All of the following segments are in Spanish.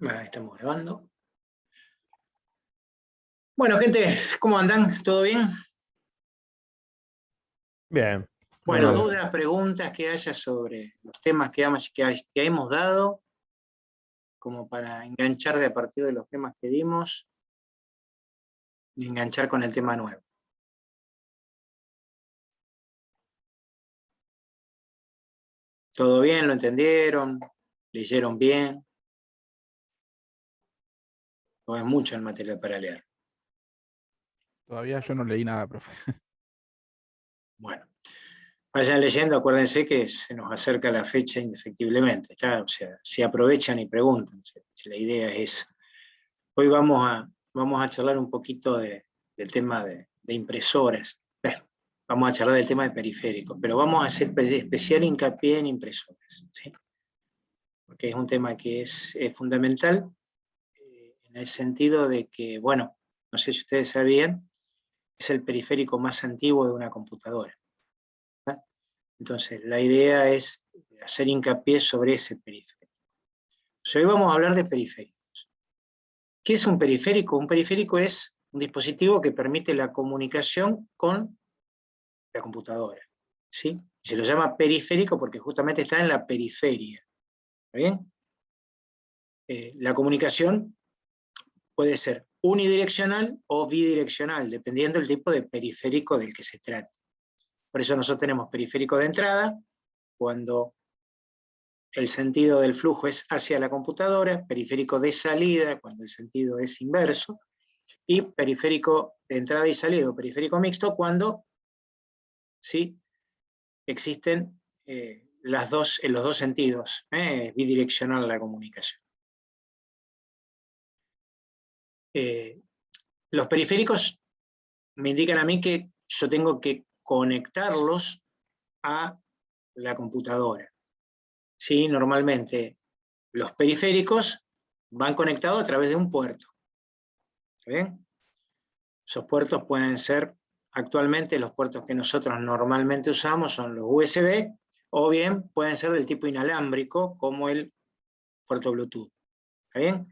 Ahí estamos grabando. Bueno, gente, ¿cómo andan? ¿Todo bien? Bien, muy Bueno, bien. dudas, preguntas que haya sobre los temas que hemos dado, como para enganchar de a partir de los temas que dimos y enganchar con el tema nuevo. ¿Todo bien? ¿Lo entendieron? ¿Leyeron bien? ¿O es mucho el material para leer? Todavía yo no leí nada, profe. Bueno, vayan leyendo, acuérdense que se nos acerca la fecha indefectiblemente, ¿está? O sea, si aprovechan y preguntan, si la idea es esa. Hoy vamos a charlar un poquito del tema de impresoras. Bueno, vamos a charlar del tema de periféricos, pero vamos a hacer especial hincapié en impresoras, ¿sí? Porque es un tema que es fundamental en el sentido de que, bueno, no sé si ustedes sabían, es el periférico más antiguo de una computadora, ¿tá? Entonces, la idea es hacer hincapié sobre ese periférico. Entonces, hoy vamos a hablar de periféricos. ¿Qué es un periférico? Un periférico es un dispositivo que permite la comunicación con la computadora, ¿sí? Se lo llama periférico porque justamente está en la periferia, ¿está bien? La comunicación puede ser unidireccional o bidireccional, dependiendo del tipo de periférico del que se trate. Por eso nosotros tenemos periférico de entrada, cuando el sentido del flujo es hacia la computadora, periférico de salida, cuando el sentido es inverso, y periférico de entrada y salida, o periférico mixto, cuando ¿sí? Existen los dos sentidos, bidireccional la comunicación. Los periféricos me indican a mí que yo tengo que conectarlos a la computadora. ¿Sí? Normalmente los periféricos van conectados a través de un puerto. ¿Está bien? Esos puertos pueden ser, actualmente los puertos que nosotros normalmente usamos son los USB, o bien pueden ser del tipo inalámbrico, como el puerto Bluetooth. ¿Está bien?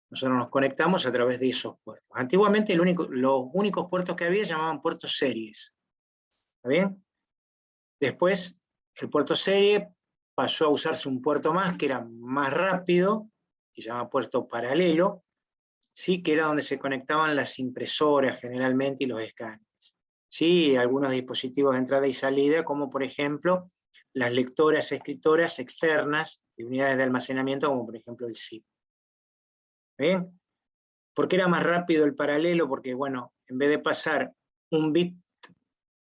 Nosotros nos conectamos a través de esos puertos. Antiguamente los únicos puertos que había se llamaban puertos series. ¿Está bien? Después, el puerto serie pasó a usarse un puerto más, que era más rápido, que se llama puerto paralelo, ¿sí? Que era donde se conectaban las impresoras generalmente y los escáneres. ¿Sí? Algunos dispositivos de entrada y salida, como por ejemplo las lectoras escritoras externas de unidades de almacenamiento, como por ejemplo el zip. ¿Bien? ¿Por qué era más rápido el paralelo? Porque, bueno, en vez de pasar un bit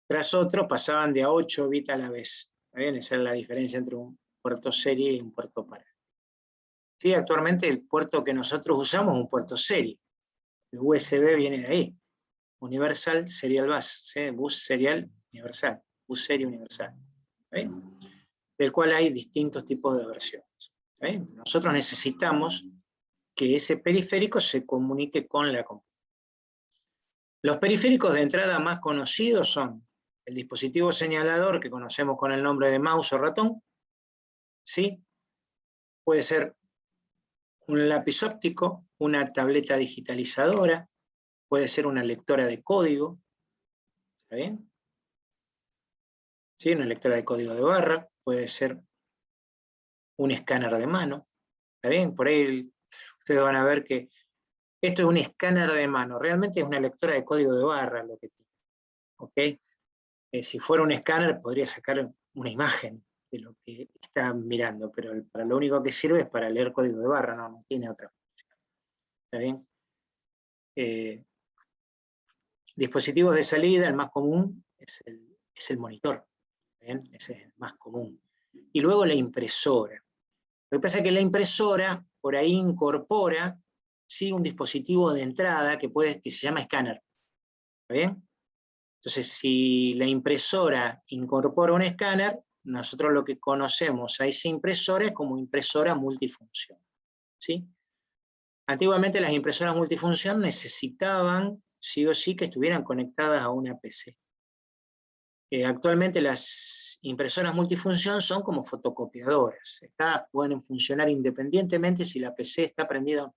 tras otro, pasaban de a 8 bits a la vez. ¿Está bien? Esa es la diferencia entre un puerto serie y un puerto paralelo. Sí, actualmente el puerto que nosotros usamos es un puerto serie. El USB viene de ahí. Universal Serial Bus, ¿sí? Bus Serial Universal, Bus Serie Universal. ¿Está bien? Del cual hay distintos tipos de versiones. ¿Está bien? Nosotros necesitamos que ese periférico se comunique con la computadora. Los periféricos de entrada más conocidos son el dispositivo señalador, que conocemos con el nombre de mouse o ratón, ¿sí? Puede ser un lápiz óptico, una tableta digitalizadora, puede ser una lectora de código, ¿está bien? ¿Sí? Una lectora de código de barra, puede ser un escáner de mano, ¿está bien? Por ahí ustedes van a ver que esto es un escáner de mano, realmente es una lectora de código de barra lo que tiene, ¿ok? Si fuera un escáner podría sacar una imagen de lo que está mirando, pero para lo único que sirve es para leer código de barra, no tiene otra función. ¿Está bien? Dispositivos de salida, el más común es el monitor, ¿bien? Ese es el más común. Y luego la impresora. Lo que pasa es que la impresora por ahí incorpora, ¿sí? Un dispositivo de entrada que se llama escáner. ¿Está bien? Entonces, si la impresora incorpora un escáner, nosotros lo que conocemos a esa impresora es como impresora multifunción, ¿sí? Antiguamente las impresoras multifunción necesitaban, sí o sí, que estuvieran conectadas a una PC. Actualmente las impresoras multifunción son como fotocopiadoras. Pueden funcionar independientemente si la PC está prendida o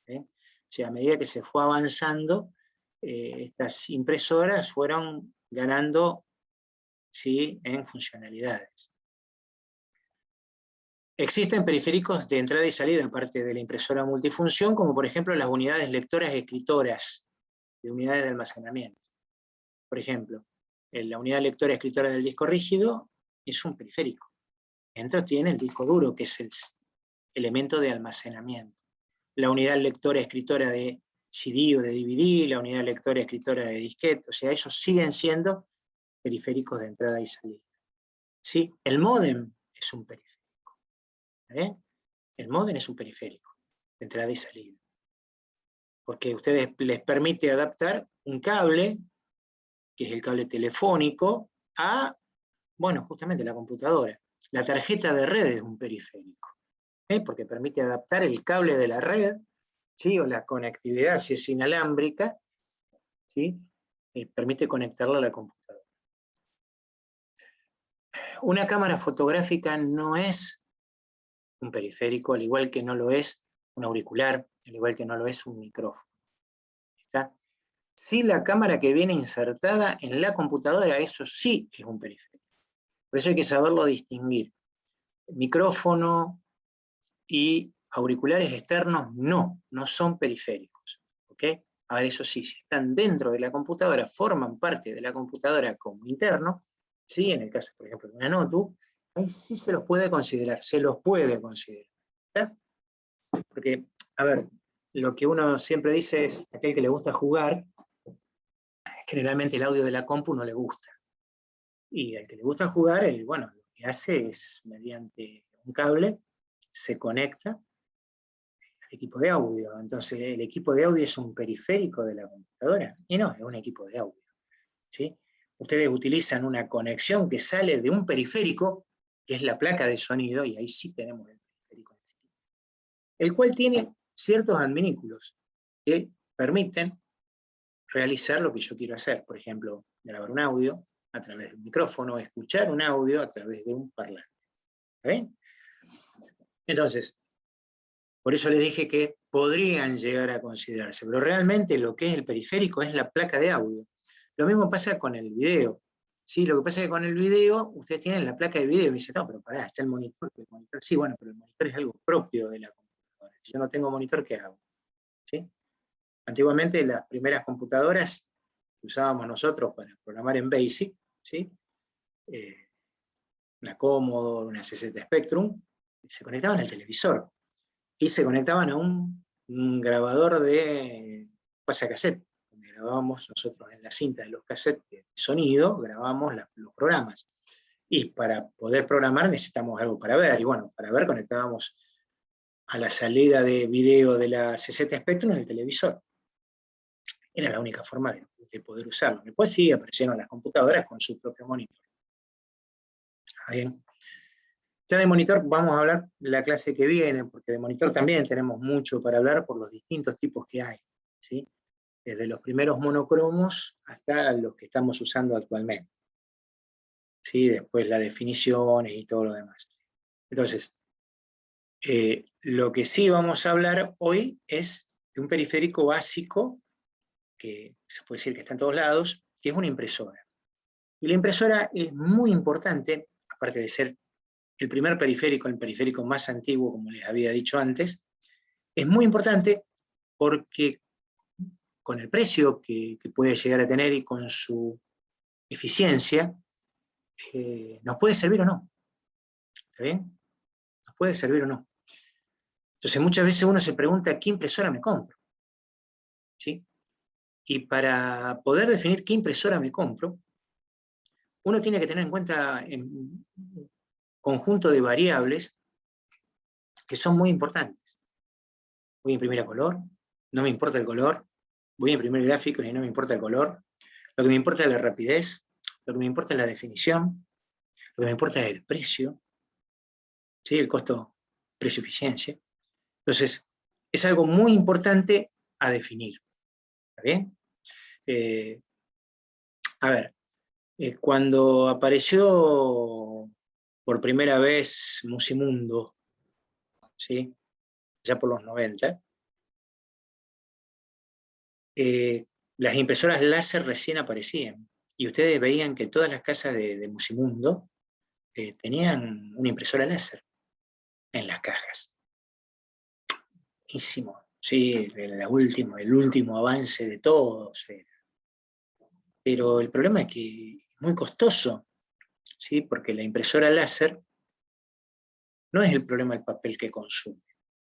no. O sea, a medida que se fue avanzando, estas impresoras fueron ganando, ¿sí?, en funcionalidades. Existen periféricos de entrada y salida, aparte de la impresora multifunción, como por ejemplo las unidades lectoras y escritoras de unidades de almacenamiento. Por ejemplo, la unidad lectora y escritora del disco rígido es un periférico. Dentro tiene el disco duro, que es el elemento de almacenamiento. La unidad lectora y escritora de CD o de DVD, la unidad lectora y escritora de disquete, o sea, esos siguen siendo periféricos de entrada y salida. ¿Sí? El módem es un periférico. El módem es un periférico de entrada y salida. Porque a ustedes les permite adaptar un cable, que es el cable telefónico, a, bueno, justamente la computadora. La tarjeta de red es un periférico, porque permite adaptar el cable de la red, ¿sí?, o la conectividad, si es inalámbrica, ¿sí?, permite conectarla a la computadora. Una cámara fotográfica no es un periférico, al igual que no lo es un auricular, al igual que no lo es un micrófono. ¿Está? Si la cámara que viene insertada en la computadora, eso sí es un periférico. Por eso hay que saberlo distinguir. Micrófono y auriculares externos no son periféricos. ¿Okay? Ahora, eso sí, si están dentro de la computadora, forman parte de la computadora como interno, ¿sí? En el caso, por ejemplo, de una notebook, ahí sí se los puede considerar, ¿está? Porque, a ver, lo que uno siempre dice es, aquel que le gusta jugar, generalmente el audio de la compu no le gusta. Y al que le gusta jugar, bueno, lo que hace es, mediante un cable, se conecta al equipo de audio. Entonces, el equipo de audio es un periférico de la computadora. Y no, es un equipo de audio. ¿Sí? Ustedes utilizan una conexión que sale de un periférico, que es la placa de sonido, y ahí sí tenemos el periférico. El cual tiene ciertos adminículos que permiten realizar lo que yo quiero hacer. Por ejemplo, grabar un audio a través de un micrófono, escuchar un audio a través de un parlante. ¿Está bien? Entonces, por eso les dije que podrían llegar a considerarse, pero realmente lo que es el periférico es la placa de audio. Lo mismo pasa con el video. ¿Sí? Lo que pasa es que con el video, ustedes tienen la placa de video y me dicen, no, pero pará, está el monitor. Sí, bueno, pero el monitor es algo propio de la computadora. Si yo no tengo monitor, ¿qué hago? ¿Sí? Antiguamente las primeras computadoras que usábamos nosotros para programar en BASIC, ¿sí? Una Commodore, una CZ Spectrum, se conectaban al televisor y se conectaban a un grabador de pasacassette, donde grabábamos nosotros en la cinta de los cassettes de sonido, grabábamos los programas. Y para poder programar necesitamos algo para ver, y bueno, para ver conectábamos a la salida de video de la CZ Spectrum en el televisor. Era la única forma de poder usarlo. Después sí aparecieron las computadoras con su propio monitor. ¿Está bien? Ya de monitor vamos a hablar la clase que viene, porque de monitor también tenemos mucho para hablar por los distintos tipos que hay, ¿sí? Desde los primeros monocromos hasta los que estamos usando actualmente. ¿Sí? Después las definiciones y todo lo demás. Entonces, lo que sí vamos a hablar hoy es de un periférico básico, que se puede decir que está en todos lados, que es una impresora. Y la impresora es muy importante, aparte de ser el primer periférico, el periférico más antiguo, como les había dicho antes, es muy importante porque con el precio que puede llegar a tener y con su eficiencia, nos puede servir o no. ¿Está bien? Nos puede servir o no. Entonces muchas veces uno se pregunta, ¿qué impresora me compro? ¿Sí? Y para poder definir qué impresora me compro, uno tiene que tener en cuenta un conjunto de variables que son muy importantes. Voy a imprimir a color, no me importa el color, voy a imprimir gráficos y no me importa el color, lo que me importa es la rapidez, lo que me importa es la definición, lo que me importa es el precio, ¿sí? El costo, precio-eficiencia. Entonces, es algo muy importante a definir. ¿Está bien? A ver, Cuando apareció por primera vez Musimundo, ¿sí? Ya por los 90, las impresoras láser recién aparecían. Y ustedes veían que todas las casas de Musimundo tenían una impresora láser en las cajas. Buenísimo. Sí, el último avance de todos. Pero el problema es que es muy costoso, ¿sí? Porque la impresora láser no es el problema el papel que consume,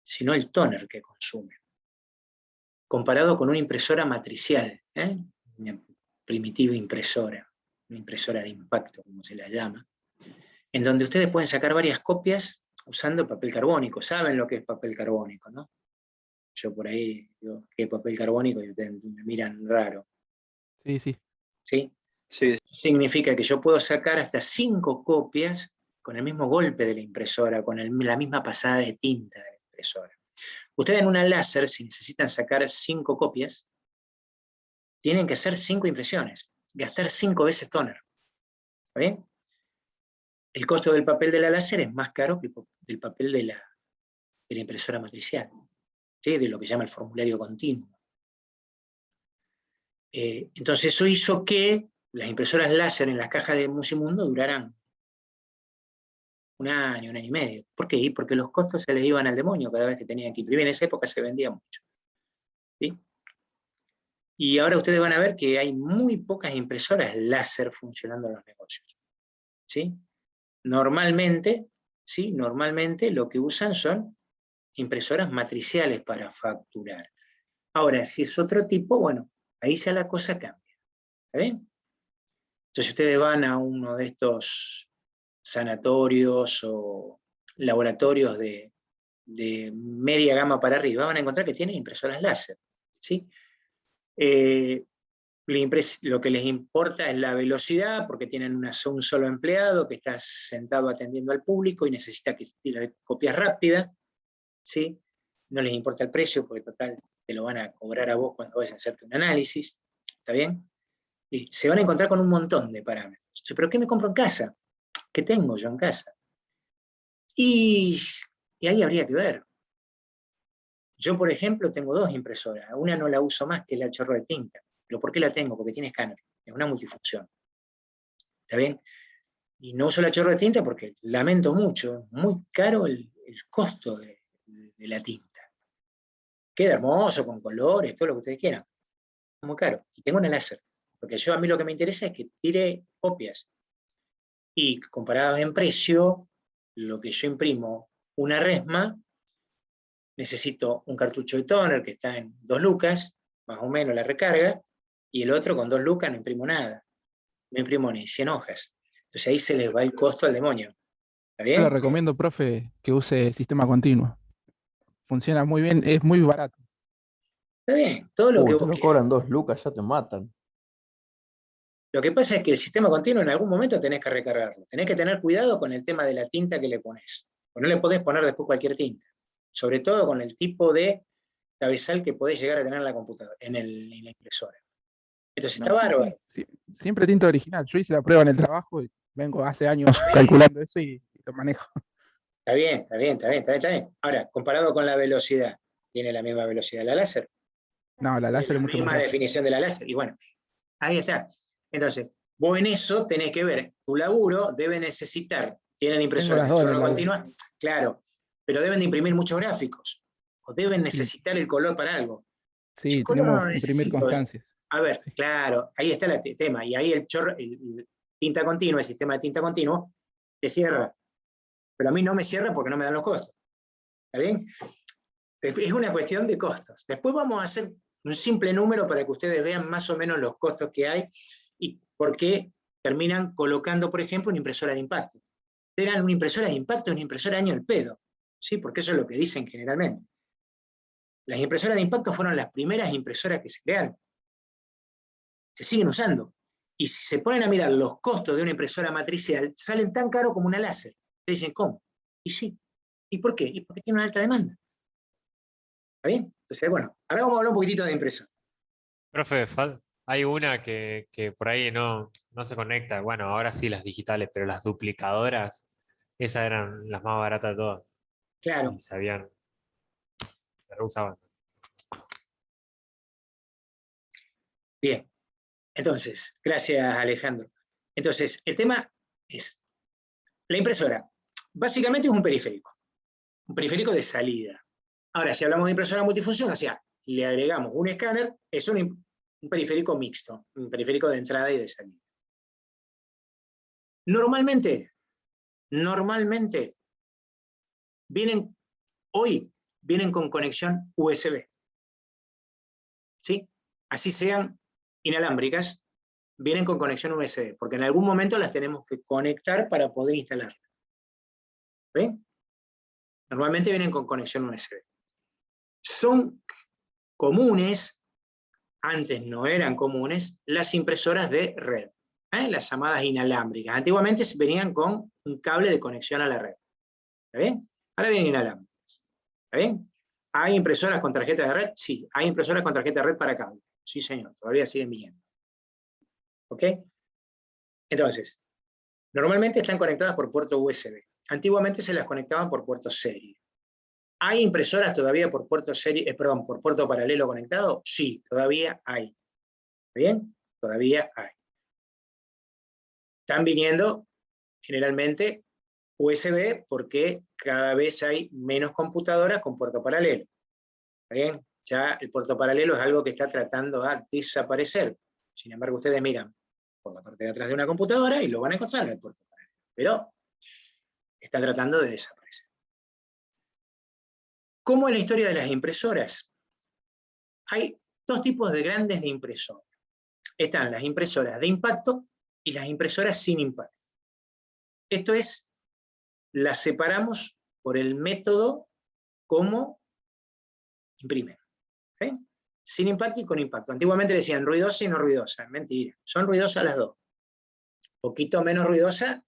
sino el tóner que consume. Comparado con una impresora matricial, una primitiva impresora, una impresora de impacto, como se la llama, en donde ustedes pueden sacar varias copias usando papel carbónico. ¿Saben lo que es papel carbónico, no? Yo por ahí digo, ¿qué papel carbónico? Y ustedes me miran raro. Sí, sí. ¿Sí? Sí. Significa que yo puedo sacar hasta 5 copias con el mismo golpe de la impresora, con la misma pasada de tinta de la impresora. Ustedes en una láser, si necesitan sacar 5 copias, tienen que hacer 5 impresiones, gastar 5 veces tóner. ¿Está bien? El costo del papel de la láser es más caro que del papel de la impresora matricial, ¿sí? De lo que se llama el formulario continuo. Entonces eso hizo que las impresoras láser en las cajas de Musimundo duraran un año y medio. ¿Por qué? Porque los costos se les iban al demonio cada vez que tenían que imprimir. En esa época se vendía mucho, ¿sí? Y ahora ustedes van a ver que hay muy pocas impresoras láser funcionando en los negocios, ¿sí? Normalmente, ¿sí? Normalmente lo que usan son impresoras matriciales para facturar. Ahora, si es otro tipo, bueno, ahí ya la cosa cambia. ¿Está bien? Entonces, si ustedes van a uno de estos sanatorios o laboratorios de media gama para arriba, van a encontrar que tienen impresoras láser, ¿sí? Lo que les importa es la velocidad, porque tienen un solo empleado que está sentado atendiendo al público y necesita que la copia rápida, ¿sí? No les importa el precio, porque total te lo van a cobrar a vos cuando vayas a hacerte un análisis, ¿está bien? Y se van a encontrar con un montón de parámetros. ¿Pero qué me compro en casa? ¿Qué tengo yo en casa? Y ahí habría que ver. Yo, por ejemplo, tengo 2 impresoras. Una no la uso más, que es la chorro de tinta. ¿Pero por qué la tengo? Porque tiene escáner. Es una multifunción. ¿Está bien? Y no uso la chorro de tinta porque lamento mucho. Es muy caro el costo de la tinta. Queda hermoso, con colores, todo lo que ustedes quieran. Es muy caro. Y tengo una láser. Porque a mí lo que me interesa es que tire copias. Y comparados en precio, lo que yo imprimo, una resma, necesito un cartucho de tóner que está en 2 lucas, más o menos la recarga, y el otro con 2 lucas no imprimo nada. No imprimo ni 100 hojas. Entonces ahí se les va el costo al demonio. ¿Está Yo le bien? recomiendo, profe, que use sistema continuo. Funciona muy bien, es muy barato. Está bien, todo lo que Te vos lo quieras. cobran 2 lucas, ya te matan. Lo que pasa es que el sistema continuo en algún momento tenés que recargarlo. Tenés que tener cuidado con el tema de la tinta que le pones. Porque no le podés poner después cualquier tinta. Sobre todo con el tipo de cabezal que podés llegar a tener en la computadora, en la impresora. Entonces está No, sí, bárbaro. sí. Siempre tinta original. Yo hice la prueba en el trabajo y vengo hace años calculando eso y lo manejo. Está bien, está bien, está bien, está bien, está bien. Ahora, comparado con la velocidad, ¿tiene la misma velocidad de la láser? No, la ¿Tiene láser la es mucho más misma rápida. definición de la láser? Y bueno, ahí está. Entonces, vos en eso tenés que ver, tu laburo debe necesitar, ¿tienen Tengo impresoras las de dos en el chorro laburo. continua? Claro, pero deben de imprimir muchos gráficos, o deben Sí, necesitar el color para algo. Yo sí, color no tenemos lo que imprimir necesito. constancias. A ver, Sí. claro, ahí está el tema, y ahí el tinta continua, el sistema de tinta continuo, te cierra. Pero a mí no me cierra porque no me dan los costos. ¿Está bien? Es una cuestión de costos. Después vamos a hacer un simple número para que ustedes vean más o menos los costos que hay y por qué terminan colocando, por ejemplo, una impresora de impacto. Eran una impresora de impacto, una impresora año el pedo, ¿sí? Porque eso es lo que dicen generalmente. Las impresoras de impacto fueron las primeras impresoras que se crearon. Se siguen usando. Y si se ponen a mirar los costos de una impresora matricial, salen tan caros como una láser. Ustedes dicen, ¿cómo? Y sí. ¿Y por qué? Y porque tiene una alta demanda. ¿Está bien? Entonces, bueno, ahora vamos a hablar un poquitito de impresora. Profe, Hay una que por ahí no se conecta. Bueno, ahora sí las digitales, pero las duplicadoras, esas eran las más baratas de todas. Y Claro, se reusaban. bien. Entonces, gracias Alejandro. Entonces, el tema es, la impresora, básicamente es un periférico de salida. Ahora, si hablamos de impresora multifunción, o sea, le agregamos un escáner, es un periférico mixto, un periférico de entrada y de salida. Normalmente, vienen, hoy, vienen con conexión USB. ¿Sí? Así sean inalámbricas, vienen con conexión USB, porque en algún momento las tenemos que conectar para poder instalarlas. ¿Ven? Normalmente vienen con conexión USB. Son comunes, antes no eran comunes, las impresoras de red, las llamadas inalámbricas. Antiguamente venían con un cable de conexión a la red. ¿Está bien? Ahora vienen inalámbricas. ¿Está bien? ¿Hay impresoras con tarjeta de red? Sí. ¿Hay impresoras con tarjeta de red para cable? Sí, señor. Todavía siguen viniendo. ¿Ok? Entonces, normalmente están conectadas por puerto USB. Antiguamente se las conectaban por puerto serie. ¿Hay impresoras todavía por puerto serie, perdón, por puerto paralelo conectado? Sí, todavía hay. ¿Bien? Todavía hay. Están viniendo generalmente USB porque cada vez hay menos computadoras con puerto paralelo. ¿Bien? Ya el puerto paralelo es algo que está tratando de desaparecer. Sin embargo, ustedes miran por la parte de atrás de una computadora y lo van a encontrar en el puerto paralelo. Pero está tratando de desaparecer. ¿Cómo es la historia de las impresoras? Hay dos tipos de grandes de impresoras. Están las impresoras de impacto y las impresoras sin impacto. Esto es, las separamos por el método como imprimen. ¿Sí? Sin impacto y con impacto. Antiguamente decían ruidosa y no ruidosa. Mentira, son ruidosas las dos. Poquito menos ruidosa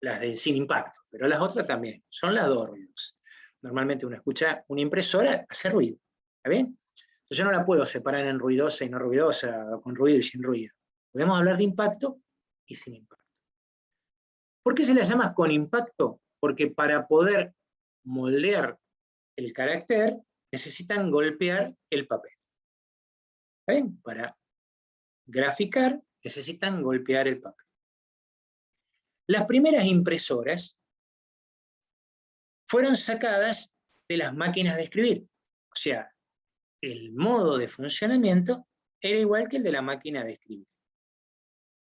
las de sin impacto, pero las otras también. Son las dos ruidosas. Normalmente uno escucha una impresora, hace ruido. ¿Está bien? Entonces yo no la puedo separar en ruidosa y no ruidosa, o con ruido y sin ruido. Podemos hablar de impacto y sin impacto. ¿Por qué se las llama con impacto? Porque para poder moldear el carácter necesitan golpear el papel. ¿Está bien? Para graficar necesitan golpear el papel. Las primeras impresoras fueron sacadas de las máquinas de escribir. O sea, el modo de funcionamiento era igual que el de la máquina de escribir.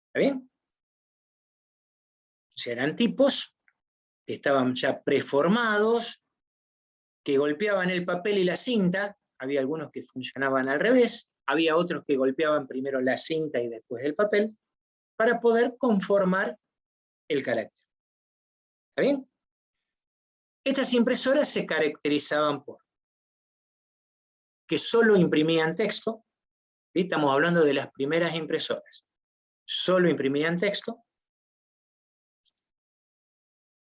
¿Está bien? O sea, eran tipos que estaban ya preformados, que golpeaban el papel y la cinta. Había algunos que funcionaban al revés, había otros que golpeaban primero la cinta y después el papel, para poder conformar el carácter. ¿Está bien? Estas impresoras se caracterizaban por que solo imprimían texto. ¿Sí? Estamos hablando de las primeras impresoras. Solo imprimían texto.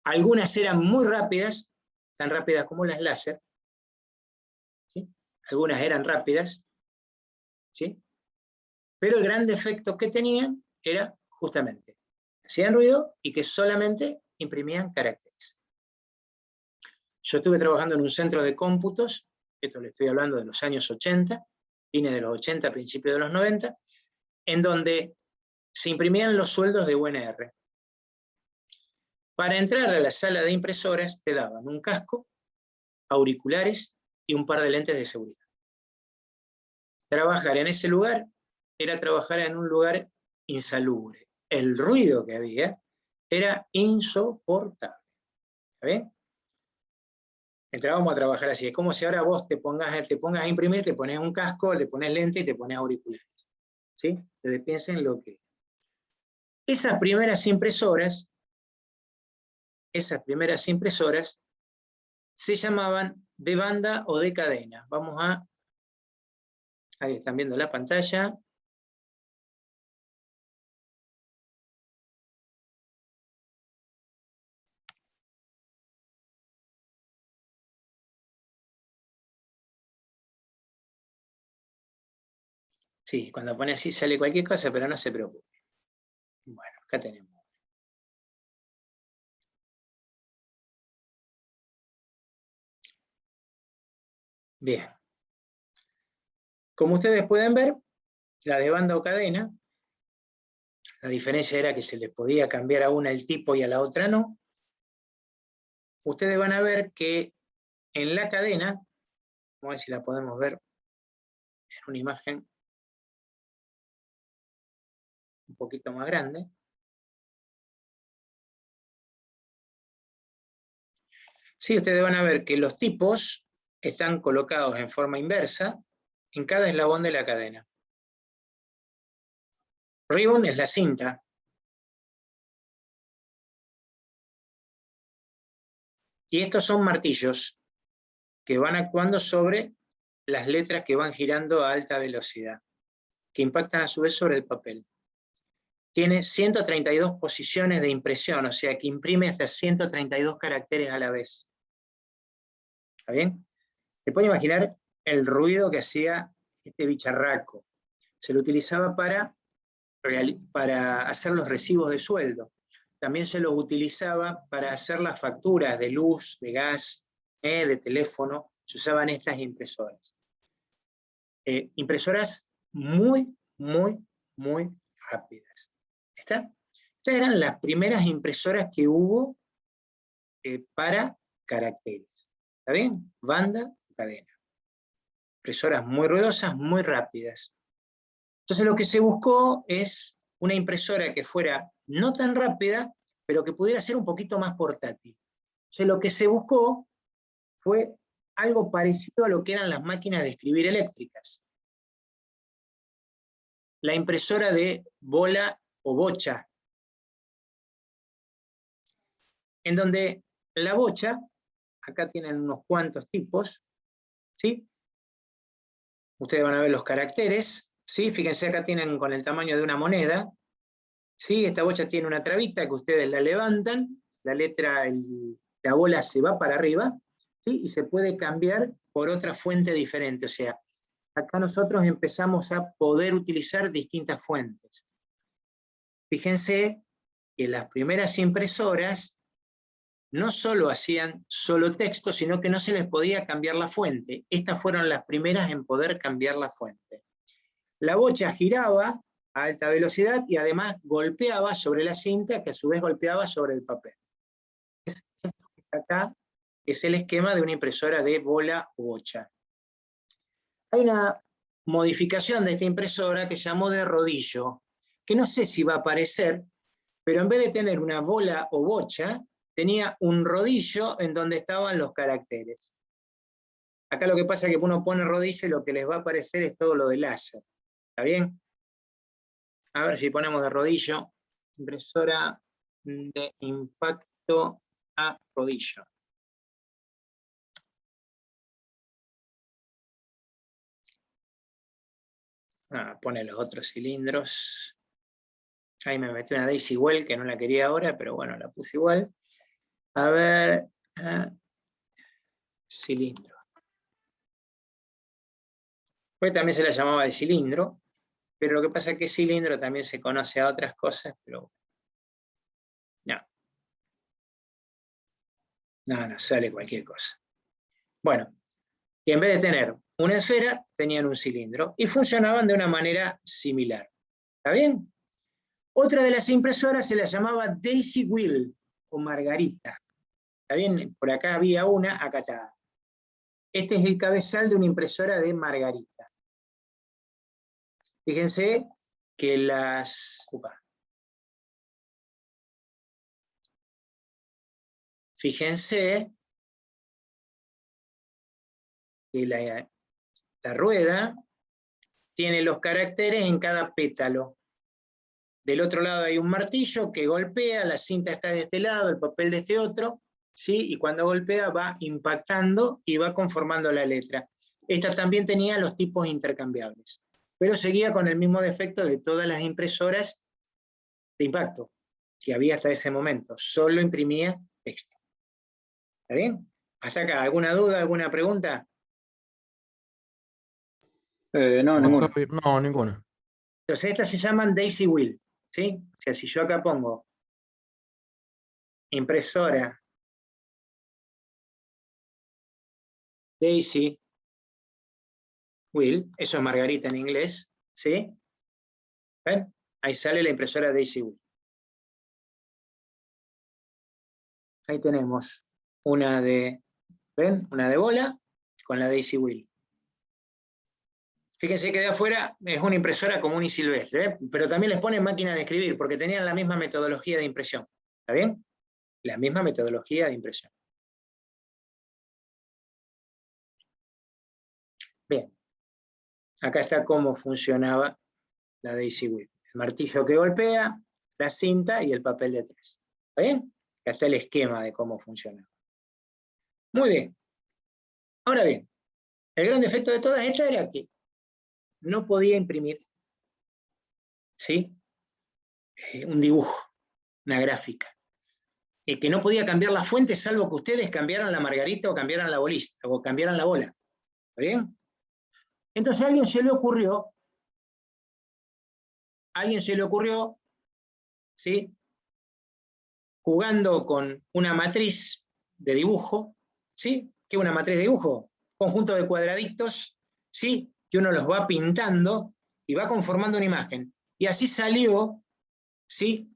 Algunas eran muy rápidas, tan rápidas como las láser. ¿Sí? Algunas eran rápidas. ¿Sí? Pero el gran defecto que tenían era justamente hacían ruido y que solamente imprimían caracteres. Yo estuve trabajando en un centro de cómputos, esto le estoy hablando de los años 80, fines de los 80, principios de los 90, en donde se imprimían los sueldos de UNR. Para entrar a la sala de impresoras te daban un casco, auriculares y un par de lentes de seguridad. Trabajar en ese lugar era trabajar en un lugar insalubre. El ruido que había era insoportable. ¿Está bien? Entrábamos a trabajar así. Es como si ahora vos te pongas a imprimir, te pones un casco, te pones lente y te pones auriculares. ¿Sí? Entonces piensen lo que... Esas primeras impresoras se llamaban de banda o de cadena. Vamos a... Ahí están viendo la pantalla. Sí, cuando pone así sale cualquier cosa, pero no se preocupe. Bueno, acá tenemos. Bien. Como ustedes pueden ver, la de banda o cadena, la diferencia era que se les podía cambiar a una el tipo y a la otra no. Ustedes van a ver que en la cadena, vamos a ver si la podemos ver en una imagen un poquito más grande. Sí, ustedes van a ver que los tipos están colocados en forma inversa en cada eslabón de la cadena. Ribbon es la cinta. Y estos son martillos que van actuando sobre las letras que van girando a alta velocidad, que impactan a su vez sobre el papel. Tiene 132 posiciones de impresión, o sea que imprime hasta 132 caracteres a la vez. ¿Está bien? Se puede imaginar el ruido que hacía este bicharraco. Se lo utilizaba para hacer los recibos de sueldo. También se lo utilizaba para hacer las facturas de luz, de gas, de teléfono. Se usaban estas impresoras. Impresoras muy, muy, muy rápidas. ¿Está? Estas eran las primeras impresoras que hubo para caracteres. ¿Está bien? Banda y cadena. Impresoras muy ruidosas, muy rápidas. Entonces lo que se buscó es una impresora que fuera no tan rápida, pero que pudiera ser un poquito más portátil. Entonces lo que se buscó fue algo parecido a lo que eran las máquinas de escribir eléctricas. La impresora de bola o bocha, en donde la bocha, acá tienen unos cuantos tipos, ¿sí? Ustedes van a ver los caracteres, ¿sí? Fíjense, acá tienen con el tamaño de una moneda, ¿sí? Esta bocha tiene una trabita que ustedes la levantan, la letra, la bola se va para arriba, ¿sí? Y se puede cambiar por otra fuente diferente, o sea, acá nosotros empezamos a poder utilizar distintas fuentes. Fíjense que las primeras impresoras no solo hacían solo texto, sino que no se les podía cambiar la fuente. Estas fueron las primeras en poder cambiar la fuente. La bocha giraba a alta velocidad y además golpeaba sobre la cinta, que a su vez golpeaba sobre el papel. Esto que está acá es el esquema de una impresora de bola o bocha. Hay una modificación de esta impresora que se llamó de rodillo, que no sé si va a aparecer, pero en vez de tener una bola o bocha, tenía un rodillo en donde estaban los caracteres. Acá lo que pasa es que uno pone rodillo y lo que les va a aparecer es todo lo de láser. ¿Está bien? A ver si ponemos de rodillo, impresora de impacto a rodillo. Pone los otros cilindros. Ahí me metí una Daisy Well que no la quería ahora, pero bueno, la puse igual. A ver, cilindro. Pues también se la llamaba de cilindro, pero lo que pasa es que cilindro también se conoce a otras cosas, pero no, sale cualquier cosa. Bueno, y en vez de tener una esfera, tenían un cilindro y funcionaban de una manera similar. ¿Está bien? Otra de las impresoras se la llamaba Daisy Wheel o Margarita. ¿Está bien? Por acá había una, acá está. Este es el cabezal de una impresora de Margarita. Fíjense que Fíjense que la rueda tiene los caracteres en cada pétalo. Del otro lado hay un martillo que golpea, la cinta está de este lado, el papel de este otro, ¿sí? Y cuando golpea va impactando y va conformando la letra. Esta también tenía los tipos intercambiables, pero seguía con el mismo defecto de todas las impresoras de impacto que había hasta ese momento. Solo imprimía texto. ¿Está bien? Hasta acá, ¿alguna duda, alguna pregunta? No, ninguno. No, ninguno. Entonces estas se llaman Daisy Wheel, ¿sí? O sea, si yo acá pongo impresora Daisy Wheel, eso es Margarita en inglés, ¿sí? ¿Ven? Ahí sale la impresora Daisy Wheel. Ahí tenemos una de, ¿ven? Una de bola con la Daisy Wheel. Fíjense que de afuera es una impresora común y silvestre, ¿eh? Pero también les ponen máquina de escribir porque tenían la misma metodología de impresión. ¿Está bien? La misma metodología de impresión. Bien. Acá está cómo funcionaba la Daisy Wheel. El martillo que golpea, la cinta y el papel de 3. ¿Está bien? Acá está el esquema de cómo funcionaba. Muy bien. Ahora bien, el gran defecto de todas estas era que no podía imprimir, ¿sí? Un dibujo, una gráfica. Que no podía cambiar la fuente salvo que ustedes cambiaran la margarita o cambiaran la bolista o cambiaran la bola. ¿Está bien? Entonces a alguien se le ocurrió, ¿sí? Jugando con una matriz de dibujo, ¿sí? ¿Qué es una matriz de dibujo? Conjunto de cuadraditos, ¿sí? Que uno los va pintando y va conformando una imagen. Y así salió, ¿sí?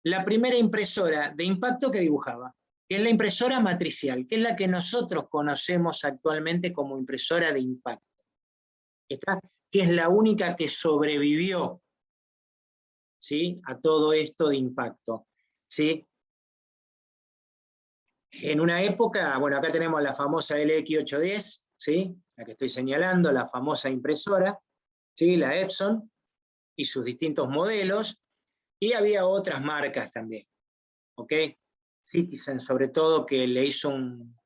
La primera impresora de impacto que dibujaba, que es la impresora matricial, que es la que nosotros conocemos actualmente como impresora de impacto. ¿Está? Que es la única que sobrevivió, ¿sí? A todo esto de impacto, ¿sí? En una época, bueno, acá tenemos la famosa LX810, ¿sí? La que estoy señalando, la famosa impresora, ¿sí? La Epson, y sus distintos modelos, y había otras marcas también, ¿ok? Citizen, sobre todo, que le hizo un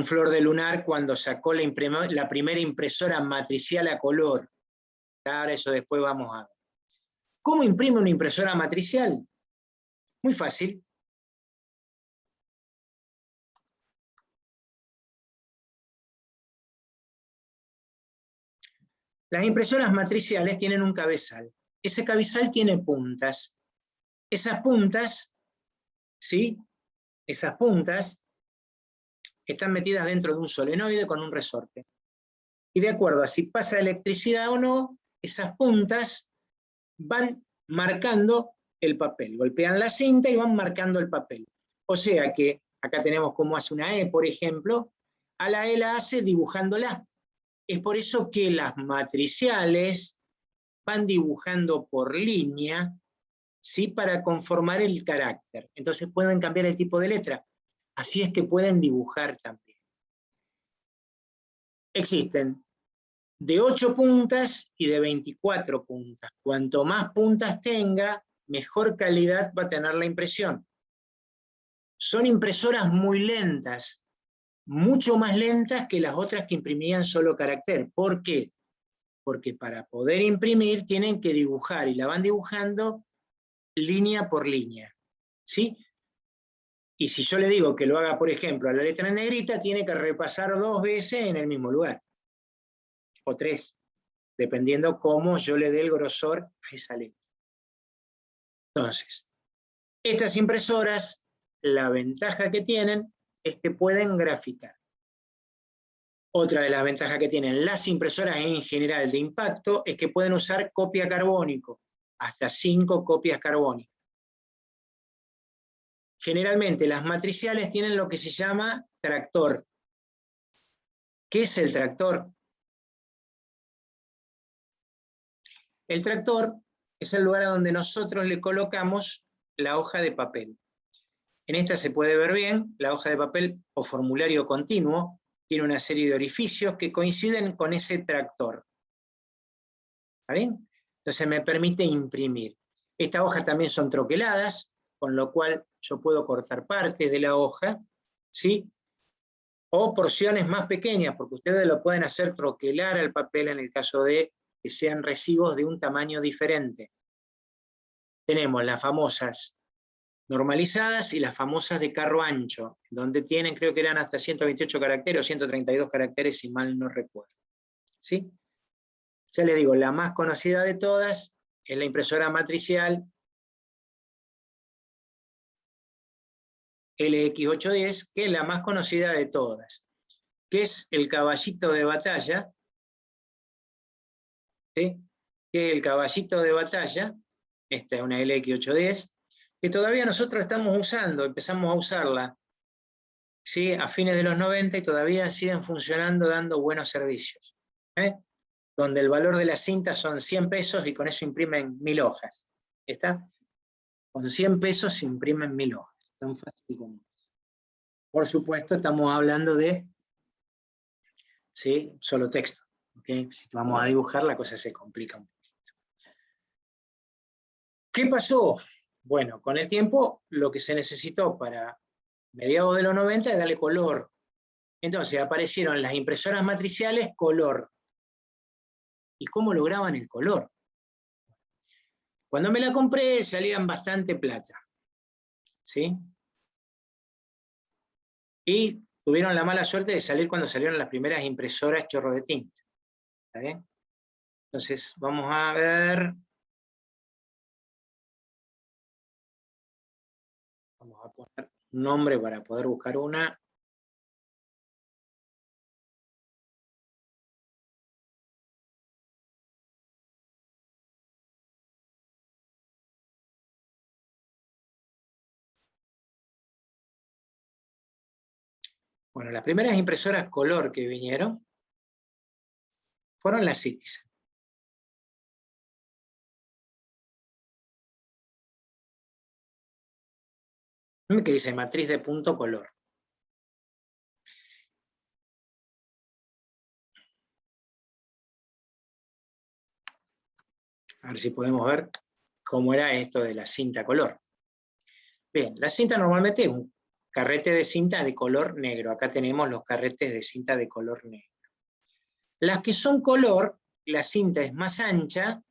flor de lunar cuando sacó la primera impresora matricial a color. Ahora eso después vamos a ver. ¿Cómo imprime una impresora matricial? Muy fácil. Las impresoras matriciales tienen un cabezal. Ese cabezal tiene puntas. Esas puntas, ¿sí? Esas puntas están metidas dentro de un solenoide con un resorte. Y de acuerdo a si pasa electricidad o no, esas puntas van marcando el papel. Golpean la cinta y van marcando el papel. O sea que, acá tenemos cómo hace una E, por ejemplo, a la E la hace dibujándola. Es por eso que las matriciales van dibujando por línea, ¿sí? Para conformar el carácter. Entonces pueden cambiar el tipo de letra. Así es que pueden dibujar también. Existen de 8 puntas y de 24 puntas. Cuanto más puntas tenga, mejor calidad va a tener la impresión. Son impresoras muy lentas, mucho más lentas que las otras que imprimían solo carácter. ¿Por qué? Porque para poder imprimir tienen que dibujar, y la van dibujando línea por línea, ¿sí? Y si yo le digo que lo haga, por ejemplo, a la letra en negrita, tiene que repasar 2 veces en el mismo lugar, o 3, dependiendo cómo yo le dé el grosor a esa letra. Entonces, estas impresoras, la ventaja que tienen es que pueden graficar. Otra de las ventajas que tienen las impresoras en general de impacto es que pueden usar copia carbónico, hasta 5 copias carbónicas. Generalmente las matriciales tienen lo que se llama tractor. ¿Qué es el tractor? El tractor es el lugar a donde nosotros le colocamos la hoja de papel. En esta se puede ver bien, la hoja de papel o formulario continuo tiene una serie de orificios que coinciden con ese tractor. ¿Está bien? Entonces me permite imprimir. Estas hojas también son troqueladas, con lo cual yo puedo cortar partes de la hoja, ¿sí? O porciones más pequeñas, porque ustedes lo pueden hacer troquelar al papel en el caso de que sean recibos de un tamaño diferente. Tenemos las famosas normalizadas y las famosas de carro ancho, donde tienen, creo que eran hasta 128 caracteres o 132 caracteres, si mal no recuerdo. ¿sí? Ya les digo, la más conocida de todas es la impresora matricial LX810, que es la más conocida de todas, que es el caballito de batalla, ¿sí? Que es el caballito de batalla, esta es una LX810, que todavía nosotros estamos usando, empezamos a usarla, ¿sí? A fines de los 90 y todavía siguen funcionando dando buenos servicios, donde el valor de la cinta son 100 pesos y con eso imprimen 1000 hojas. ¿Está? Con 100 pesos se imprimen 1000 hojas, tan fácil como eso. Por supuesto, estamos hablando de, ¿sí? Solo texto. ¿Okay? Si vamos a dibujar, la cosa se complica un poquito. ¿Qué pasó? Bueno, con el tiempo, lo que se necesitó para mediados de los 90 es darle color. Entonces aparecieron las impresoras matriciales color. ¿Y cómo lograban el color? Cuando me la compré salían bastante plata, ¿sí? Y tuvieron la mala suerte de salir cuando salieron las primeras impresoras chorro de tinta. ¿Está bien? Entonces vamos a ver. Vamos a poner un nombre para poder buscar una. Bueno, las primeras impresoras color que vinieron fueron las Citizen. Que dice matriz de punto color. A ver si podemos ver cómo era esto de la cinta color. Bien, la cinta normalmente es un carrete de cinta de color negro. Acá tenemos los carretes de cinta de color negro. Las que son color, la cinta es más ancha.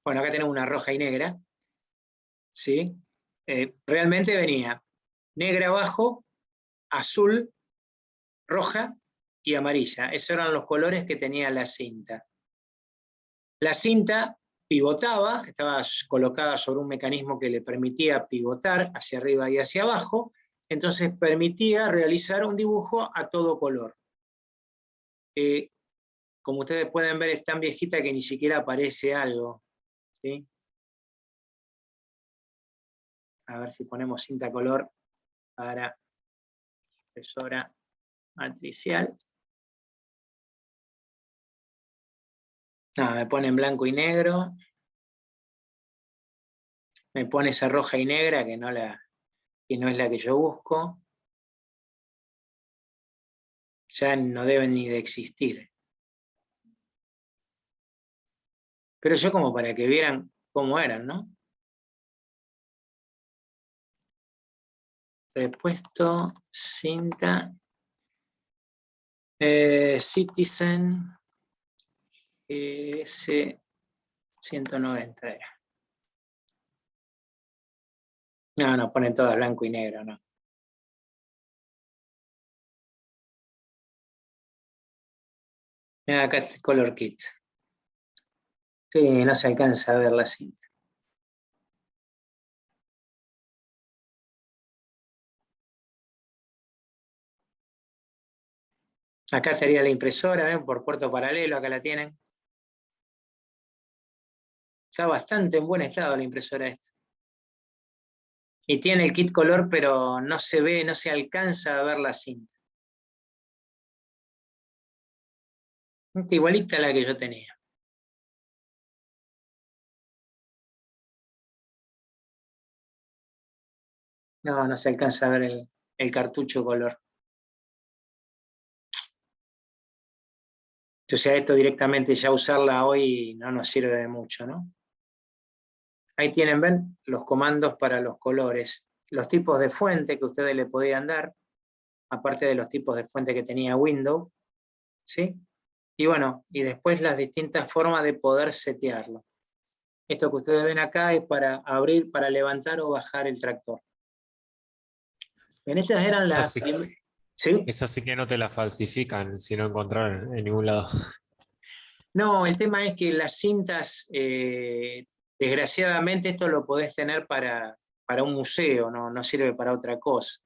Bueno, acá tenemos una roja y negra. ¿Sí? Realmente venía negra abajo, azul, roja y amarilla. Esos eran los colores que tenía la cinta. La cinta pivotaba, estaba colocada sobre un mecanismo que le permitía pivotar hacia arriba y hacia abajo, entonces permitía realizar un dibujo a todo color. Como ustedes pueden ver, es tan viejita que ni siquiera aparece algo, ¿sí? A ver si ponemos cinta color para impresora matricial. No, me pone en blanco y negro. Me pone esa roja y negra que no es la que yo busco. Ya no deben ni de existir. Pero yo como para que vieran cómo eran, ¿no? Repuesto, cinta, Citizen, S190 era. No, ponen todas blanco y negro, no. Mira, acá es Color Kit. Sí, no se alcanza a ver la cinta. Acá estaría la impresora, ¿ven? Por puerto paralelo, acá la tienen. Está bastante en buen estado la impresora esta. Y tiene el kit color, pero no se ve, no se alcanza a ver la cinta. Igualita a la que yo tenía. No se alcanza a ver el cartucho color. Entonces a esto directamente ya usarla hoy no nos sirve de mucho, ¿no? Ahí tienen, ven, los comandos para los colores. Los tipos de fuente que ustedes le podían dar, aparte de los tipos de fuente que tenía Windows, ¿sí? Y bueno, y después las distintas formas de poder setearlo. Esto que ustedes ven acá es para abrir, para levantar o bajar el tractor. En estas eran O sea, las... ¿Sí? Esa sí que no te la falsifican si no encontraron en ningún lado. No, el tema es que las cintas, desgraciadamente esto lo podés tener para un museo, no sirve para otra cosa.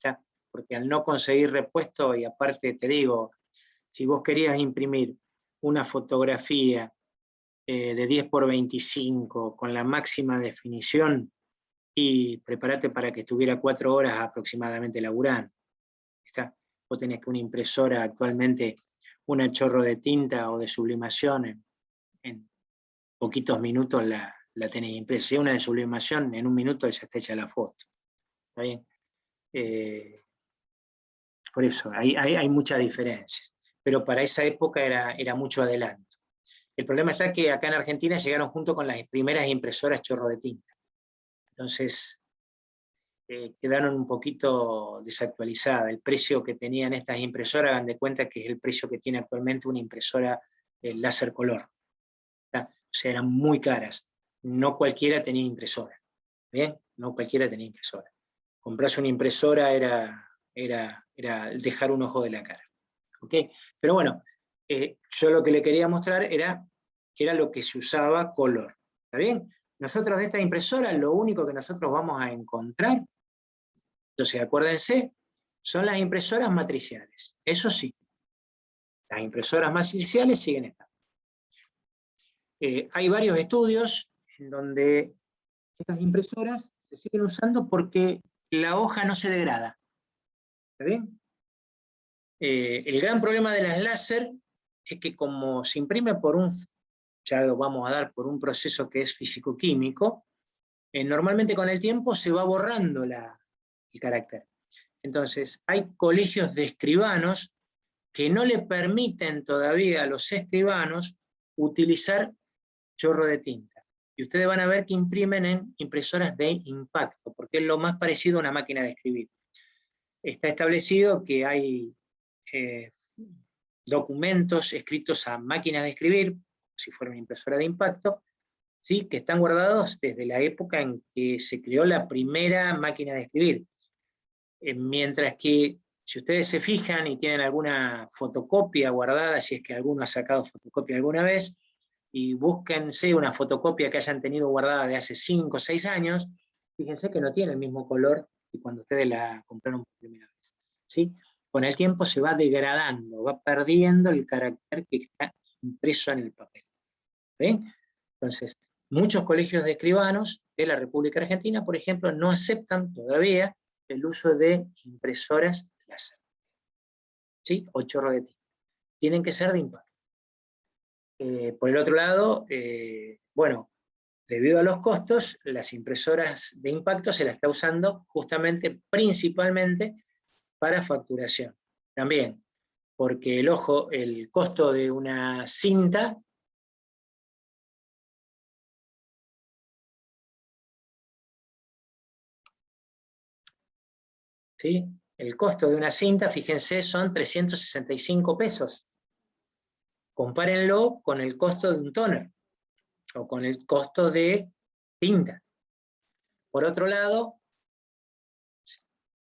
¿Ya? Porque al no conseguir repuesto, y aparte te digo, si vos querías imprimir una fotografía de 10 por 25 con la máxima definición, y prepárate para que estuviera 4 horas aproximadamente laburando. ¿Está? Vos tenés que una impresora actualmente, una chorro de tinta o de sublimación, en poquitos minutos la tenés impresa. Si es una de sublimación, en un minuto ya está hecha la foto. ¿Está bien? Por eso, hay muchas diferencias. Pero para esa época era mucho adelanto. El problema está que acá en Argentina llegaron junto con las primeras impresoras chorro de tinta. Entonces, quedaron un poquito desactualizadas. El precio que tenían estas impresoras, hagan de cuenta que es el precio que tiene actualmente una impresora láser color. ¿Tá? O sea, eran muy caras. No cualquiera tenía impresora. ¿Bien? No cualquiera tenía impresora. Comprarse una impresora era dejar un ojo de la cara. ¿Ok? Pero bueno, yo lo que le quería mostrar era que era lo que se usaba color. ¿Está bien? Nosotros de esta impresora, lo único que nosotros vamos a encontrar, entonces acuérdense, son las impresoras matriciales. Eso sí, las impresoras matriciales siguen estando. Hay varios estudios en donde estas impresoras se siguen usando porque la hoja no se degrada. ¿Está bien? El gran problema de las láser es que como se imprime por ya lo vamos a dar, por un proceso que es físico-químico, normalmente con el tiempo se va borrando el carácter. Entonces, hay colegios de escribanos que no le permiten todavía a los escribanos utilizar chorro de tinta. Y ustedes van a ver que imprimen en impresoras de impacto, porque es lo más parecido a una máquina de escribir. Está establecido que hay documentos escritos a máquinas de escribir, si fuera una impresora de impacto, ¿sí? Que están guardados desde la época en que se creó la primera máquina de escribir. Mientras que, si ustedes se fijan y tienen alguna fotocopia guardada, si es que alguno ha sacado fotocopia alguna vez, y búsquense una fotocopia que hayan tenido guardada de hace 5 o 6 años, fíjense que no tiene el mismo color que cuando ustedes la compraron por primera vez. ¿Sí? Con el tiempo se va degradando, va perdiendo el carácter que está impreso en el papel. ¿Ven? Entonces, muchos colegios de escribanos de la República Argentina, por ejemplo, no aceptan todavía el uso de impresoras láser, ¿sí? O chorro de tinta. Tienen que ser de impacto. Por el otro lado, bueno, debido a los costos, las impresoras de impacto se las está usando justamente, principalmente, para facturación. También, porque el costo de una cinta ¿sí? El costo de una cinta, fíjense, son 365 pesos. Compárenlo con el costo de un toner, o con el costo de tinta. Por otro lado,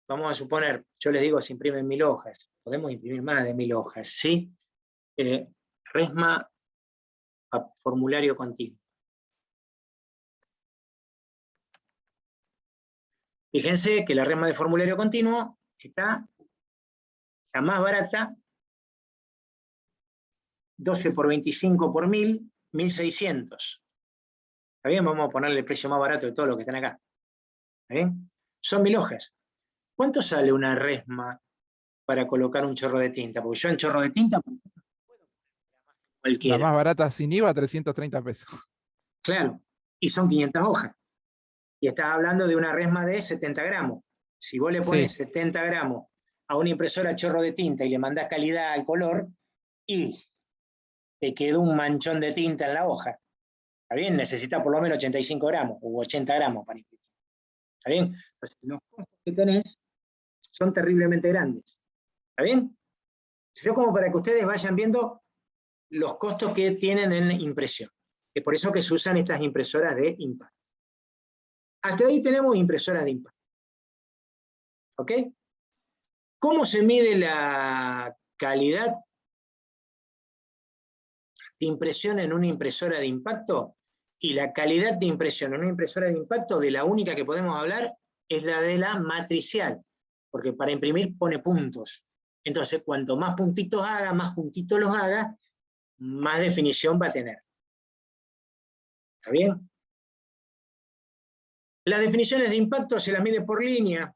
vamos a suponer, yo les digo, se imprimen 1000 hojas, podemos imprimir más de 1000 hojas, ¿sí? Resma formulario continuo. Fíjense que la resma de formulario continuo está la más barata, 12 por 25 por 1000, 1600. ¿Está bien? Vamos a ponerle el precio más barato de todos los que están acá. ¿Está bien? Son 1000 hojas. ¿Cuánto sale una resma para colocar un chorro de tinta? Porque yo en chorro de tinta La cualquiera. más barata sin IVA, 330 pesos. Claro, y son 500 hojas. Y estás hablando de una resma de 70 gramos. Si vos le pones Sí. 70 gramos a una impresora chorro de tinta y le mandás calidad al color, y te quedó un manchón de tinta en la hoja. ¿Está bien? Necesita por lo menos 85 gramos u 80 gramos para imprimir. ¿Está bien? Entonces, los costos que tenés son terriblemente grandes. ¿Está bien? Yo como para que ustedes vayan viendo los costos que tienen en impresión. Es por eso que se usan estas impresoras de impacto. Hasta ahí tenemos impresoras de impacto. ¿Ok? ¿Cómo se mide la calidad de impresión en una impresora de impacto? Y la calidad de impresión en una impresora de impacto, de la única que podemos hablar, es la de la matricial, porque para imprimir pone puntos. Entonces, cuanto más puntitos haga, más juntitos los haga, más definición va a tener. ¿Está bien? Las definiciones de impacto se las mide por línea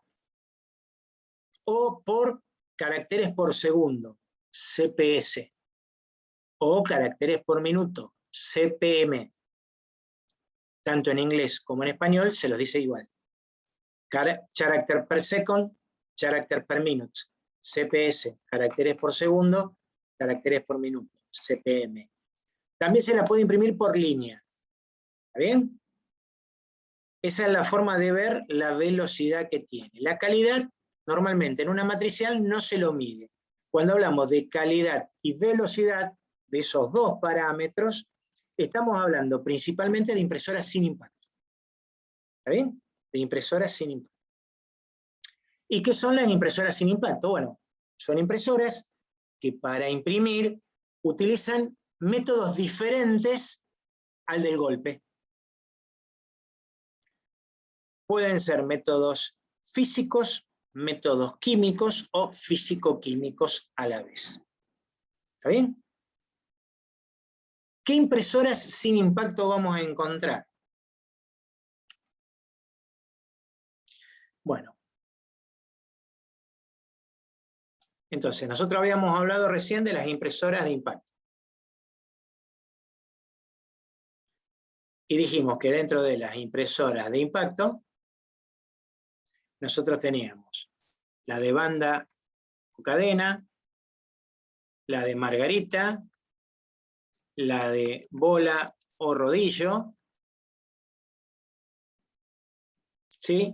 o por caracteres por segundo, CPS, o caracteres por minuto, CPM. Tanto en inglés como en español se los dice igual. Character per second, character per minute. CPS, caracteres por segundo, caracteres por minuto, CPM. También se la puede imprimir por línea. ¿Está bien? Esa es la forma de ver la velocidad que tiene. La calidad, normalmente en una matricial no se lo mide. Cuando hablamos de calidad y velocidad, de esos dos parámetros, estamos hablando principalmente de impresoras sin impacto. ¿Está bien? De impresoras sin impacto. ¿Y qué son las impresoras sin impacto? Bueno, son impresoras que para imprimir utilizan métodos diferentes al del golpe. Pueden ser métodos físicos, métodos químicos o físico-químicos a la vez. ¿Está bien? ¿Qué impresoras sin impacto vamos a encontrar? Bueno. Entonces, nosotros habíamos hablado recién de las impresoras de impacto. Y dijimos que dentro de las impresoras de impacto, nosotros teníamos la de banda o cadena, la de margarita, la de bola o rodillo, ¿sí?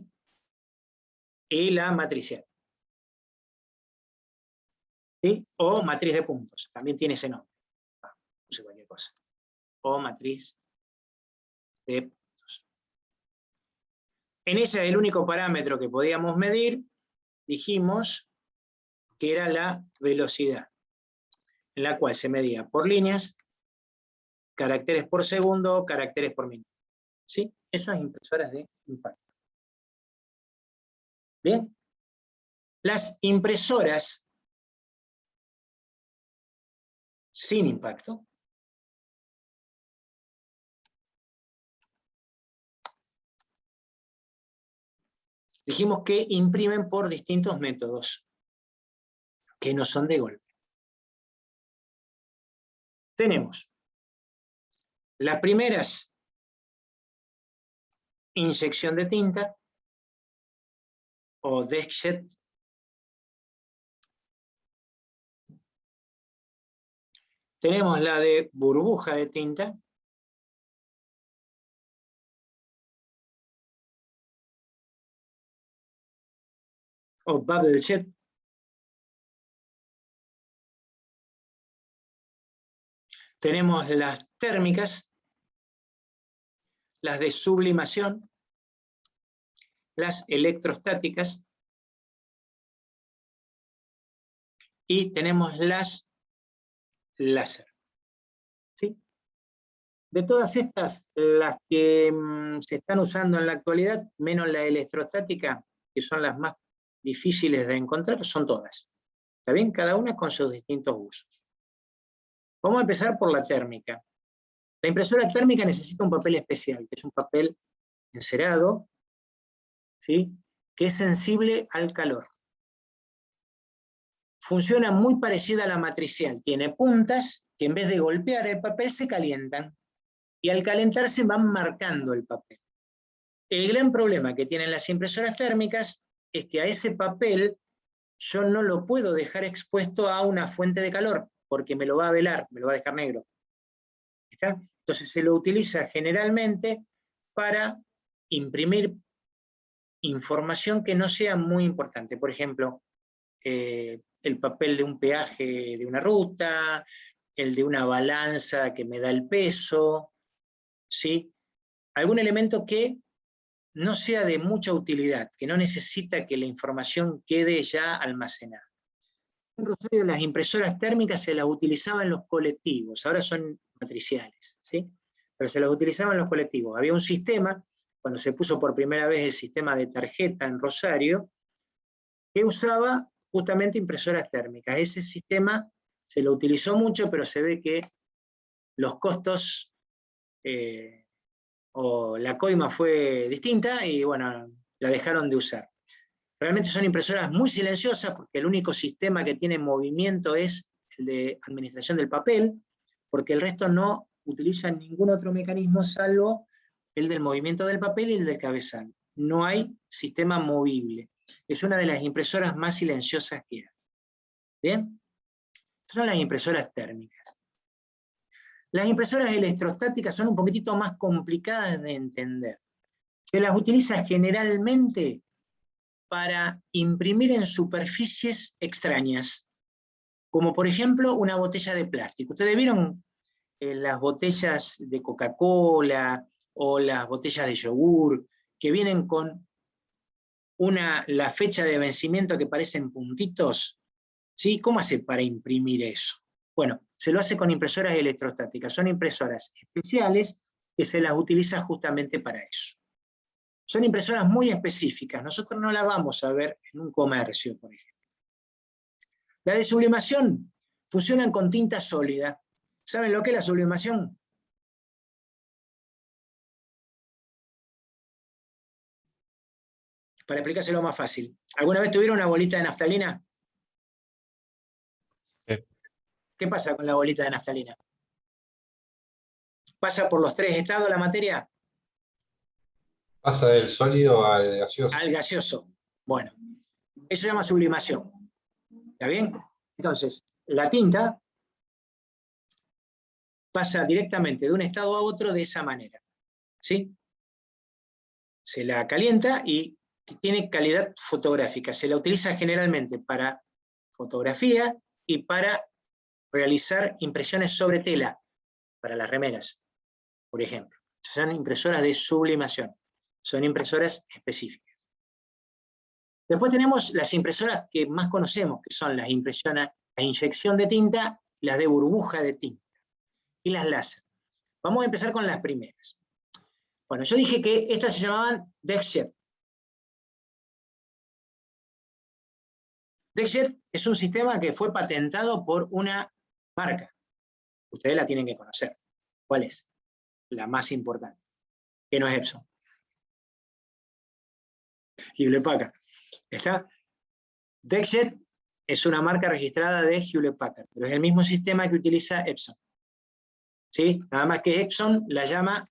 Y la matricial. ¿Sí? O matriz de puntos, también tiene ese nombre. No sé cualquier cosa. O matriz de puntos. En ese, el único parámetro que podíamos medir, dijimos que era la velocidad, en la cual se medía por líneas, caracteres por segundo, caracteres por minuto. ¿Sí? Esas impresoras de impacto. ¿Bien? Las impresoras sin impacto dijimos que imprimen por distintos métodos que no son de golpe. Tenemos las primeras, inyección de tinta o deskjet. Tenemos la de burbuja de tinta. O bubble jet. Tenemos las térmicas, las de sublimación, las electrostáticas, y tenemos las láser. ¿Sí? De todas estas, las que se están usando en la actualidad, menos la electrostática, que son las más difíciles de encontrar, son todas. ¿Está bien? Cada una con sus distintos usos. Vamos a empezar por la térmica. La impresora térmica necesita un papel especial, que es un papel encerado, ¿sí? Que es sensible al calor. Funciona muy parecida a la matricial. Tiene puntas que en vez de golpear el papel se calientan. Y al calentarse van marcando el papel. El gran problema que tienen las impresoras térmicas es que a ese papel yo no lo puedo dejar expuesto a una fuente de calor, porque me lo va a velar, me lo va a dejar negro. ¿Está? Entonces se lo utiliza generalmente para imprimir información que no sea muy importante. Por ejemplo, el papel de un peaje de una ruta, el de una balanza que me da el peso, ¿sí? Algún elemento que no sea de mucha utilidad, que no necesita que la información quede ya almacenada. En Rosario las impresoras térmicas se las utilizaban en los colectivos, ahora son matriciales, ¿sí? Pero se las utilizaban en los colectivos. Había un sistema, cuando se puso por primera vez el sistema de tarjeta en Rosario, que usaba justamente impresoras térmicas. Ese sistema se lo utilizó mucho, pero se ve que los costos o la coima fue distinta y bueno, la dejaron de usar. Realmente son impresoras muy silenciosas porque el único sistema que tiene movimiento es el de administración del papel, porque el resto no utilizan ningún otro mecanismo salvo el del movimiento del papel y el del cabezal. No hay sistema movible. Es una de las impresoras más silenciosas que hay. ¿Bien? Son las impresoras térmicas. Las impresoras electrostáticas son un poquitito más complicadas de entender. Se las utiliza generalmente para imprimir en superficies extrañas, como por ejemplo una botella de plástico. ¿Ustedes vieron las botellas de Coca-Cola o las botellas de yogur que vienen con la fecha de vencimiento que parecen puntitos? ¿Sí? ¿Cómo hace para imprimir eso? Bueno, se lo hace con impresoras electrostáticas. Son impresoras especiales que se las utiliza justamente para eso. Son impresoras muy específicas. Nosotros no las vamos a ver en un comercio, por ejemplo. La de sublimación funcionan con tinta sólida. ¿Saben lo que es la sublimación? Para explicárselo más fácil. ¿Alguna vez tuvieron una bolita de naftalina? Sí. ¿Qué pasa con la bolita de naftalina? ¿Pasa por los 3 estados la materia? Pasa del sólido al gaseoso. Al gaseoso. Bueno, eso se llama sublimación. ¿Está bien? Entonces, la tinta pasa directamente de un estado a otro de esa manera. ¿Sí? Se la calienta y tiene calidad fotográfica. Se la utiliza generalmente para fotografía y para realizar impresiones sobre tela, para las remeras, por ejemplo. Son impresoras de sublimación. Son impresoras específicas. Después tenemos las impresoras que más conocemos, que son las impresoras a inyección de tinta, las de burbuja de tinta y las láser. Vamos a empezar con las primeras. Bueno, yo dije que estas se llamaban DexJet. DexJet es un sistema que fue patentado por una marca. Ustedes la tienen que conocer. ¿Cuál es? La más importante. Que no es Epson. Hewlett Packard. ¿Está? DexJet es una marca registrada de Hewlett Packard, pero es el mismo sistema que utiliza Epson. ¿Sí? Nada más que Epson la llama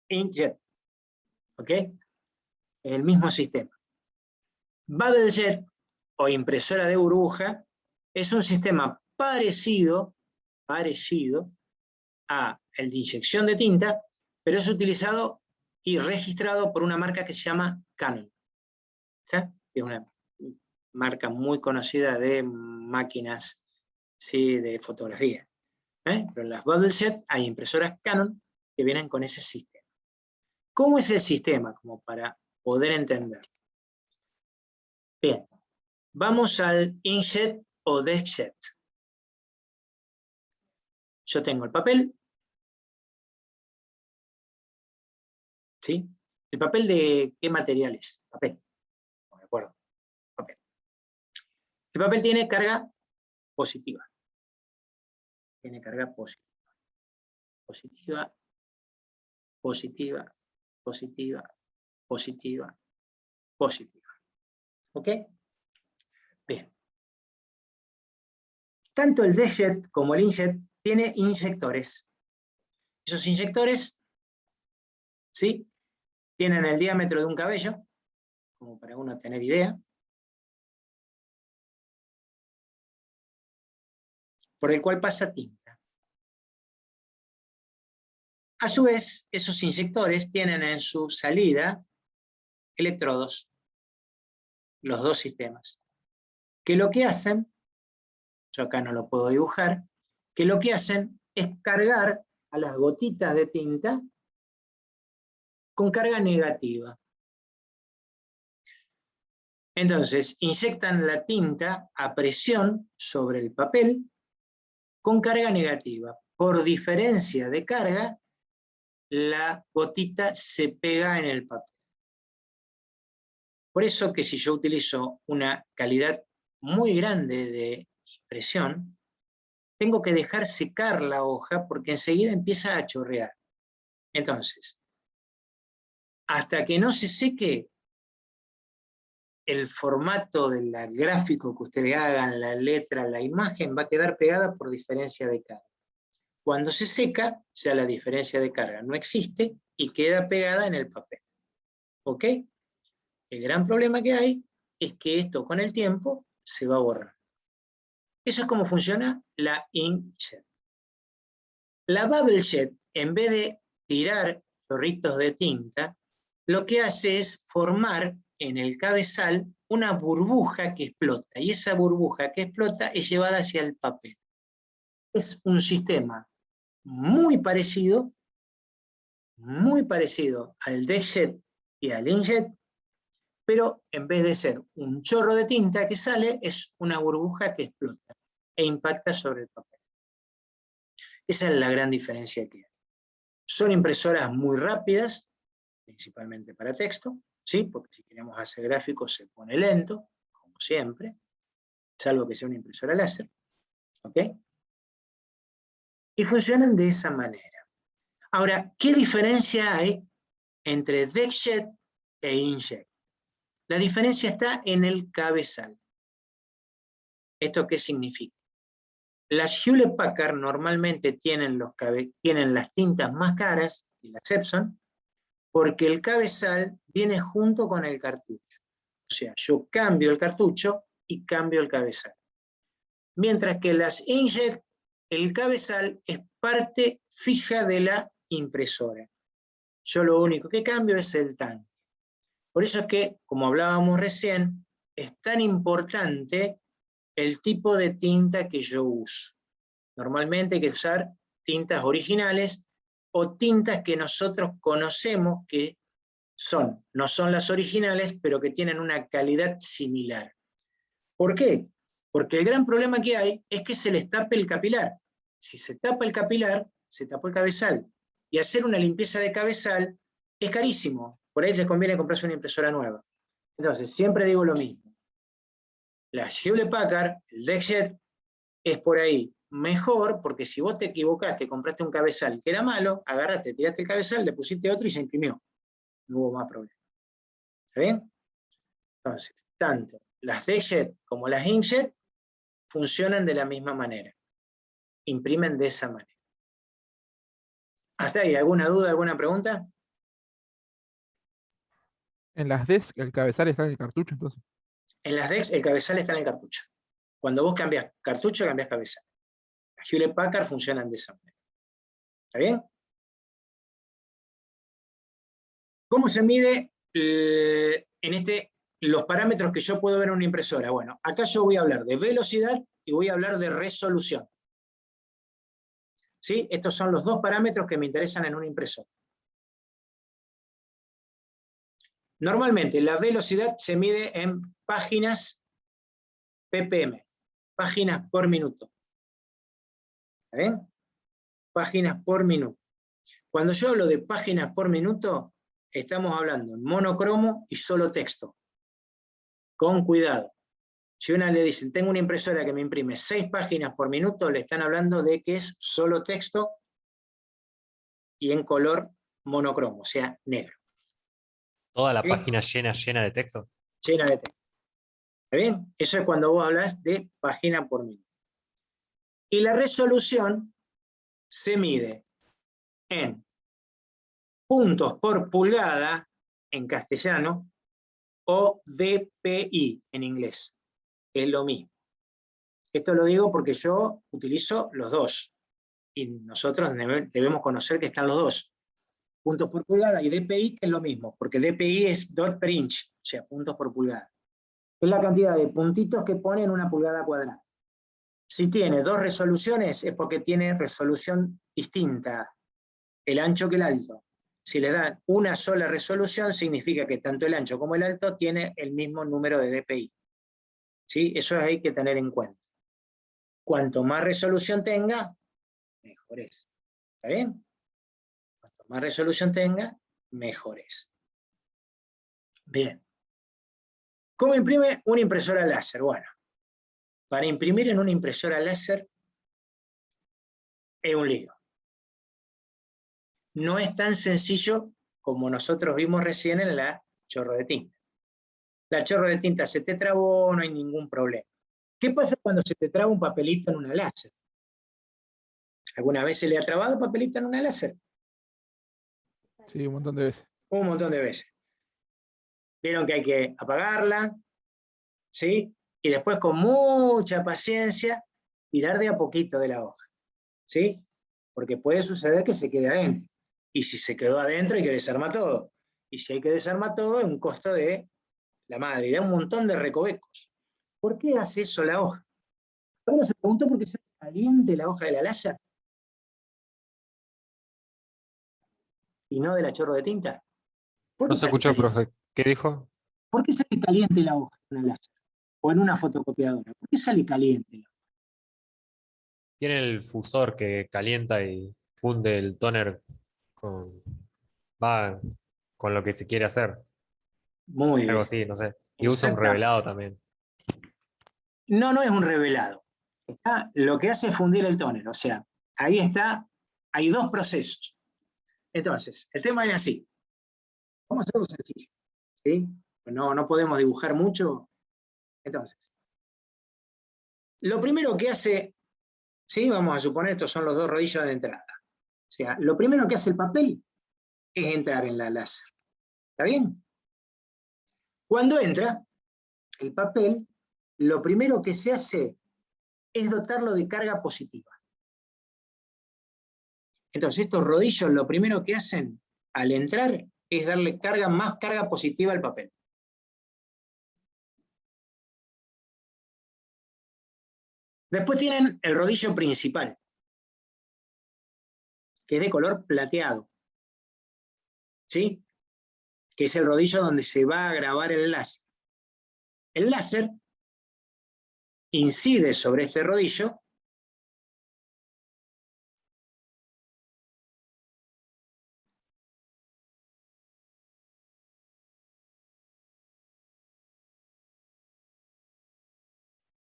inkjet. ¿Ok? Es el mismo sistema. BubbleJet, o impresora de burbuja, es un sistema parecido a el de inyección de tinta, pero es utilizado y registrado por una marca que se llama Canon. ¿Está? Es una marca muy conocida de máquinas, ¿sí?, de fotografía. Pero en las BubbleJet hay impresoras Canon que vienen con ese sistema. ¿Cómo es el sistema? Como para poder entender. Bien, vamos al inkjet o DexJet. Yo tengo el papel. ¿Sí? ¿El papel de qué material es? Papel. No me acuerdo. Papel. El papel tiene carga positiva. Tiene carga positiva. Positiva, positiva, positiva, positiva, positiva. ¿Ok? Bien. Tanto el DexJet como el inkjet tiene inyectores. Esos inyectores, ¿sí?, tienen el diámetro de un cabello, como para uno tener idea, por el cual pasa tinta. A su vez, esos inyectores tienen en su salida electrodos, los dos sistemas, que lo que hacen, yo acá no lo puedo dibujar, que lo que hacen es cargar a las gotitas de tinta con carga negativa. Entonces, inyectan la tinta a presión sobre el papel con carga negativa. Por diferencia de carga, la gotita se pega en el papel. Por eso que si yo utilizo una calidad muy grande de impresión, tengo que dejar secar la hoja porque enseguida empieza a chorrear. Entonces, hasta que no se seque, el formato del gráfico que ustedes hagan, la letra, la imagen, va a quedar pegada por diferencia de carga. Cuando se seca, ya la diferencia de carga no existe y queda pegada en el papel. ¿Ok? El gran problema que hay es que esto con el tiempo se va a borrar. Eso es como funciona la inkjet. La bubble jet, en vez de tirar chorritos de tinta, lo que hace es formar en el cabezal una burbuja que explota, y esa burbuja que explota es llevada hacia el papel. Es un sistema muy parecido al deckjet y al inkjet, pero en vez de ser un chorro de tinta que sale, es una burbuja que explota e impacta sobre el papel. Esa es la gran diferencia que hay. Son impresoras muy rápidas, principalmente para texto, ¿sí? Porque si queremos hacer gráficos se pone lento, como siempre, salvo que sea una impresora láser, ¿ok? Y funcionan de esa manera. Ahora, ¿qué diferencia hay entre deckjet e inkjet? La diferencia está en el cabezal. ¿Esto qué significa? Las Hewlett Packard normalmente tienen las tintas más caras, y las Epson, porque el cabezal viene junto con el cartucho. O sea, yo cambio el cartucho y cambio el cabezal. Mientras que las inkjet, el cabezal es parte fija de la impresora. Yo lo único que cambio es el tanque. Por eso es que, como hablábamos recién, es tan importante el tipo de tinta que yo uso. Normalmente hay que usar tintas originales o tintas que nosotros conocemos que no son las originales, pero que tienen una calidad similar. ¿Por qué? Porque el gran problema que hay es que se les tape el capilar. Si se tapa el capilar, se tapó el cabezal. Y hacer una limpieza de cabezal es carísimo. Por ahí les conviene comprarse una impresora nueva. Entonces, siempre digo lo mismo. La Hewlett Packard, el deckjet, es por ahí mejor, porque si vos te equivocaste, compraste un cabezal que era malo, agarraste, tiraste el cabezal, le pusiste otro y se imprimió. No hubo más problema. ¿Está bien? Entonces, tanto las deckjet como las inkjet funcionan de la misma manera. Imprimen de esa manera. ¿Hasta ahí? ¿Alguna duda, alguna pregunta? En las DES el cabezal está en el cartucho, entonces. En las DEX el cabezal está en el cartucho. Cuando vos cambias cartucho, cambias cabezal. Las Hewlett Packard funcionan de esa manera. ¿Está bien? ¿Cómo se mide los parámetros que yo puedo ver en una impresora? Bueno, acá yo voy a hablar de velocidad y voy a hablar de resolución. ¿Sí? Estos son los dos parámetros que me interesan en una impresora. Normalmente la velocidad se mide en páginas ppm, páginas por minuto. ¿Está bien? Páginas por minuto. Cuando yo hablo de páginas por minuto, estamos hablando en monocromo y solo texto. Con cuidado. Si una le dicen, tengo una impresora que me imprime 6 páginas por minuto, le están hablando de que es solo texto y en color monocromo, o sea, negro. Toda la ¿Sí? página llena de texto. Llena de texto. ¿Está bien? Eso es cuando vos hablas de página por minuto. Y la resolución se mide en puntos por pulgada en castellano o dpi en inglés, que es lo mismo. Esto lo digo porque yo utilizo los dos y nosotros debemos conocer que están los dos. Puntos por pulgada y dpi, que es lo mismo, porque dpi es dot per inch, o sea, puntos por pulgada. Es la cantidad de puntitos que pone en una pulgada cuadrada. Si tiene dos resoluciones es porque tiene resolución distinta, el ancho que el alto. Si les dan una sola resolución, significa que tanto el ancho como el alto tiene el mismo número de dpi. ¿Sí? Eso hay que tener en cuenta. Cuanto más resolución tenga, mejor es. ¿Está bien? Cuanto más resolución tenga, mejor es. Bien. ¿Cómo imprime una impresora láser? Bueno, para imprimir en una impresora láser es un lío. No es tan sencillo como nosotros vimos recién en la chorro de tinta. La chorro de tinta se te trabó, no hay ningún problema. ¿Qué pasa cuando se te traba un papelito en una láser? ¿Alguna vez se le ha trabado papelito en una láser? Sí, un montón de veces. Un montón de veces. Vieron que hay que apagarla, ¿sí? Y después con mucha paciencia tirar de a poquito de la hoja, ¿sí? Porque puede suceder que se quede adentro. Y si se quedó adentro hay que desarmar todo. Y si hay que desarmar todo es un costo de la madre, y da un montón de recovecos. ¿Por qué hace eso la hoja? Uno se preguntó por qué sale caliente la hoja de la láser y no de la chorro de tinta. ¿Por No qué se sale escuchó, caliente? profe. ¿Qué dijo? ¿Por qué sale caliente la hoja en una láser? O en una fotocopiadora. ¿Por qué sale caliente? Tiene el fusor que calienta y funde el tóner con, va, con lo que se quiere hacer. Muy Algo bien. así, no sé. Y usa un Exactamente. revelado también. No, no es un revelado. Lo que hace es fundir el tóner. O sea, ahí está, hay dos procesos. Entonces, el tema es así. Vamos a hacerlo sencillo. ¿Sí? No podemos dibujar mucho. Entonces, lo primero que hace, ¿sí? Vamos a suponer estos son los dos rodillos de entrada. O sea, lo primero que hace el papel es entrar en la láser. ¿Está bien? Cuando entra el papel, lo primero que se hace es dotarlo de carga positiva. Entonces, estos rodillos lo primero que hacen al entrar es darle más carga positiva al papel. Después tienen el rodillo principal, que es de color plateado, ¿sí? Que es el rodillo donde se va a grabar el láser. El láser incide sobre este rodillo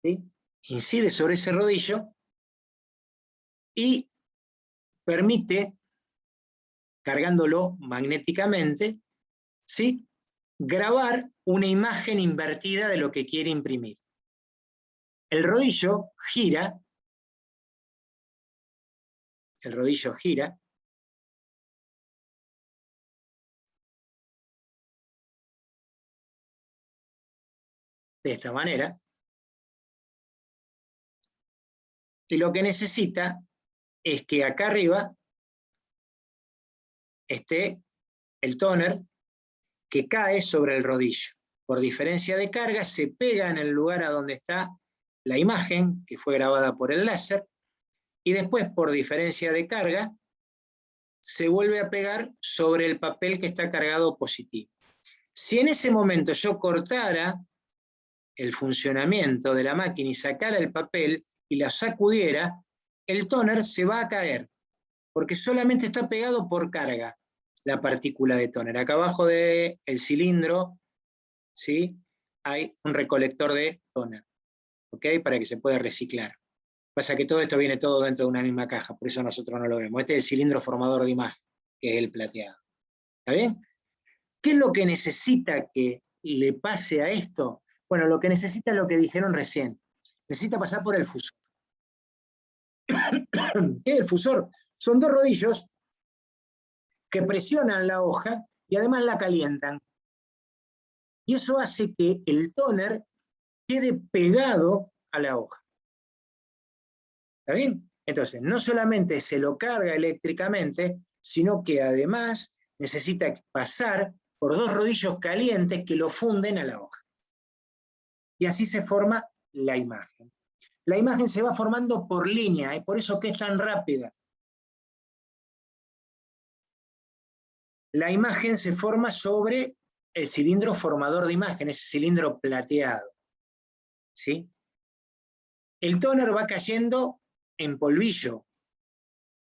¿sí? Incide sobre ese rodillo y permite, cargándolo magnéticamente, ¿sí? Grabar una imagen invertida de lo que quiere imprimir. El rodillo gira de esta manera, y lo que necesita es que acá arriba esté el tóner que cae sobre el rodillo. Por diferencia de carga, se pega en el lugar a donde está la imagen que fue grabada por el láser, y después, por diferencia de carga, se vuelve a pegar sobre el papel que está cargado positivo. Si en ese momento yo cortara el funcionamiento de la máquina y sacara el papel y la sacudiera, el tóner se va a caer, porque solamente está pegado por carga la partícula de tóner. Acá abajo del cilindro, ¿sí? Hay un recolector de tóner, ¿ok? Para que se pueda reciclar. Pasa que todo esto viene todo dentro de una misma caja, por eso nosotros no lo vemos. Este es el cilindro formador de imagen, que es el plateado. ¿Está bien? ¿Qué es lo que necesita que le pase a esto? Bueno, lo que necesita es lo que dijeron recién. Necesita pasar por el fusor. ¿Qué es el fusor? Son dos rodillos que presionan la hoja y además la calientan. Y eso hace que el tóner quede pegado a la hoja. ¿Está bien? Entonces, no solamente se lo carga eléctricamente, sino que además necesita pasar por dos rodillos calientes que lo funden a la hoja. Y así se forma la imagen. La imagen se va formando por línea, y por eso que es tan rápida. la imagen se forma sobre el cilindro formador de imagen, ese cilindro plateado. ¿Sí? El tóner va cayendo en polvillo.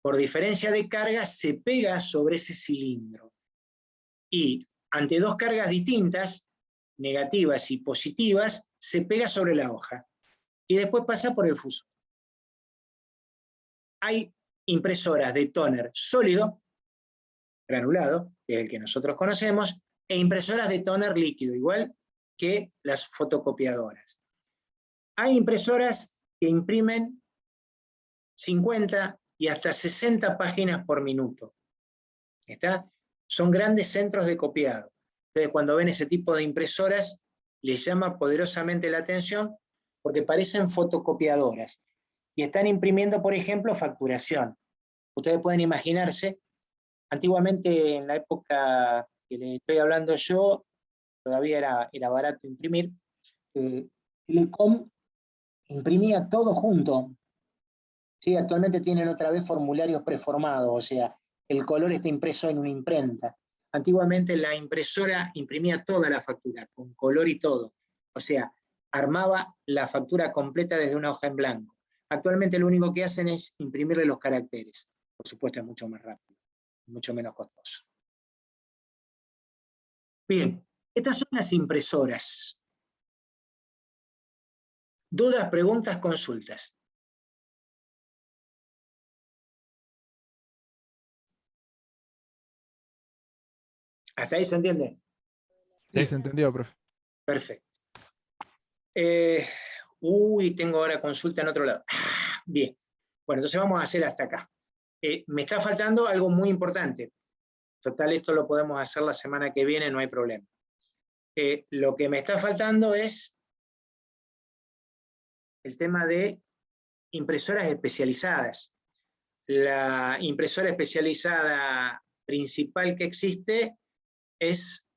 Por diferencia de carga, se pega sobre ese cilindro. Y ante dos cargas distintas, negativas y positivas, se pega sobre la hoja. Y después pasa por el fusor. Hay impresoras de tóner sólido, granulado, que es el que nosotros conocemos, e impresoras de tóner líquido, igual que las fotocopiadoras. Hay impresoras que imprimen 50 y hasta 60 páginas por minuto. ¿Está? Son grandes centros de copiado. Entonces, cuando ven ese tipo de impresoras, les llama poderosamente la atención porque parecen fotocopiadoras. Y están imprimiendo, por ejemplo, facturación. Ustedes pueden imaginarse, antiguamente, en la época que les estoy hablando yo, todavía era barato imprimir, Telecom imprimía todo junto. ¿Sí? Actualmente tienen otra vez formularios preformados, o sea, el color está impreso en una imprenta. Antiguamente la impresora imprimía toda la factura, con color y todo. O sea, armaba la factura completa desde una hoja en blanco. Actualmente lo único que hacen es imprimirle los caracteres. Por supuesto es mucho más rápido, mucho menos costoso. Bien, estas son las impresoras. ¿Dudas, preguntas, consultas? ¿Hasta ahí se entiende? Sí, se entendió, profe. Perfecto. Tengo ahora consulta en otro lado. Bien. Bueno, entonces vamos a hacer hasta acá. Me está faltando algo muy importante. Total, esto lo podemos hacer la semana que viene, no hay problema. Lo que me está faltando es el tema de impresoras especializadas. La impresora especializada principal que existe es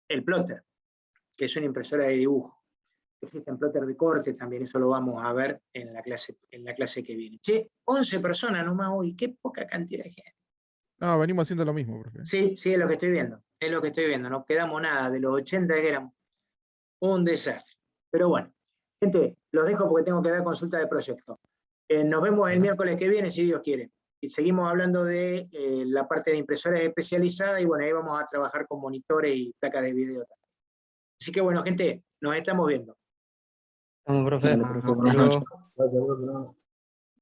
el plotter, que es una impresora de dibujo. Existen plotter de corte también, eso lo vamos a ver en la clase que viene. Che, 11 personas nomás hoy, qué poca cantidad de gente. No, venimos haciendo lo mismo, profe. Sí, es lo que estoy viendo, no quedamos nada, de los 80 que éramos, un desastre. Pero bueno, gente, los dejo porque tengo que dar consulta de proyecto. Nos vemos el miércoles que viene, si Dios quiere. Y seguimos hablando de la parte de impresoras especializadas, y bueno, ahí vamos a trabajar con monitores y placas de video también. Así que bueno, gente, nos estamos viendo. Vamos, profe. Dale, profe. Hasta luego. Gracias, profe.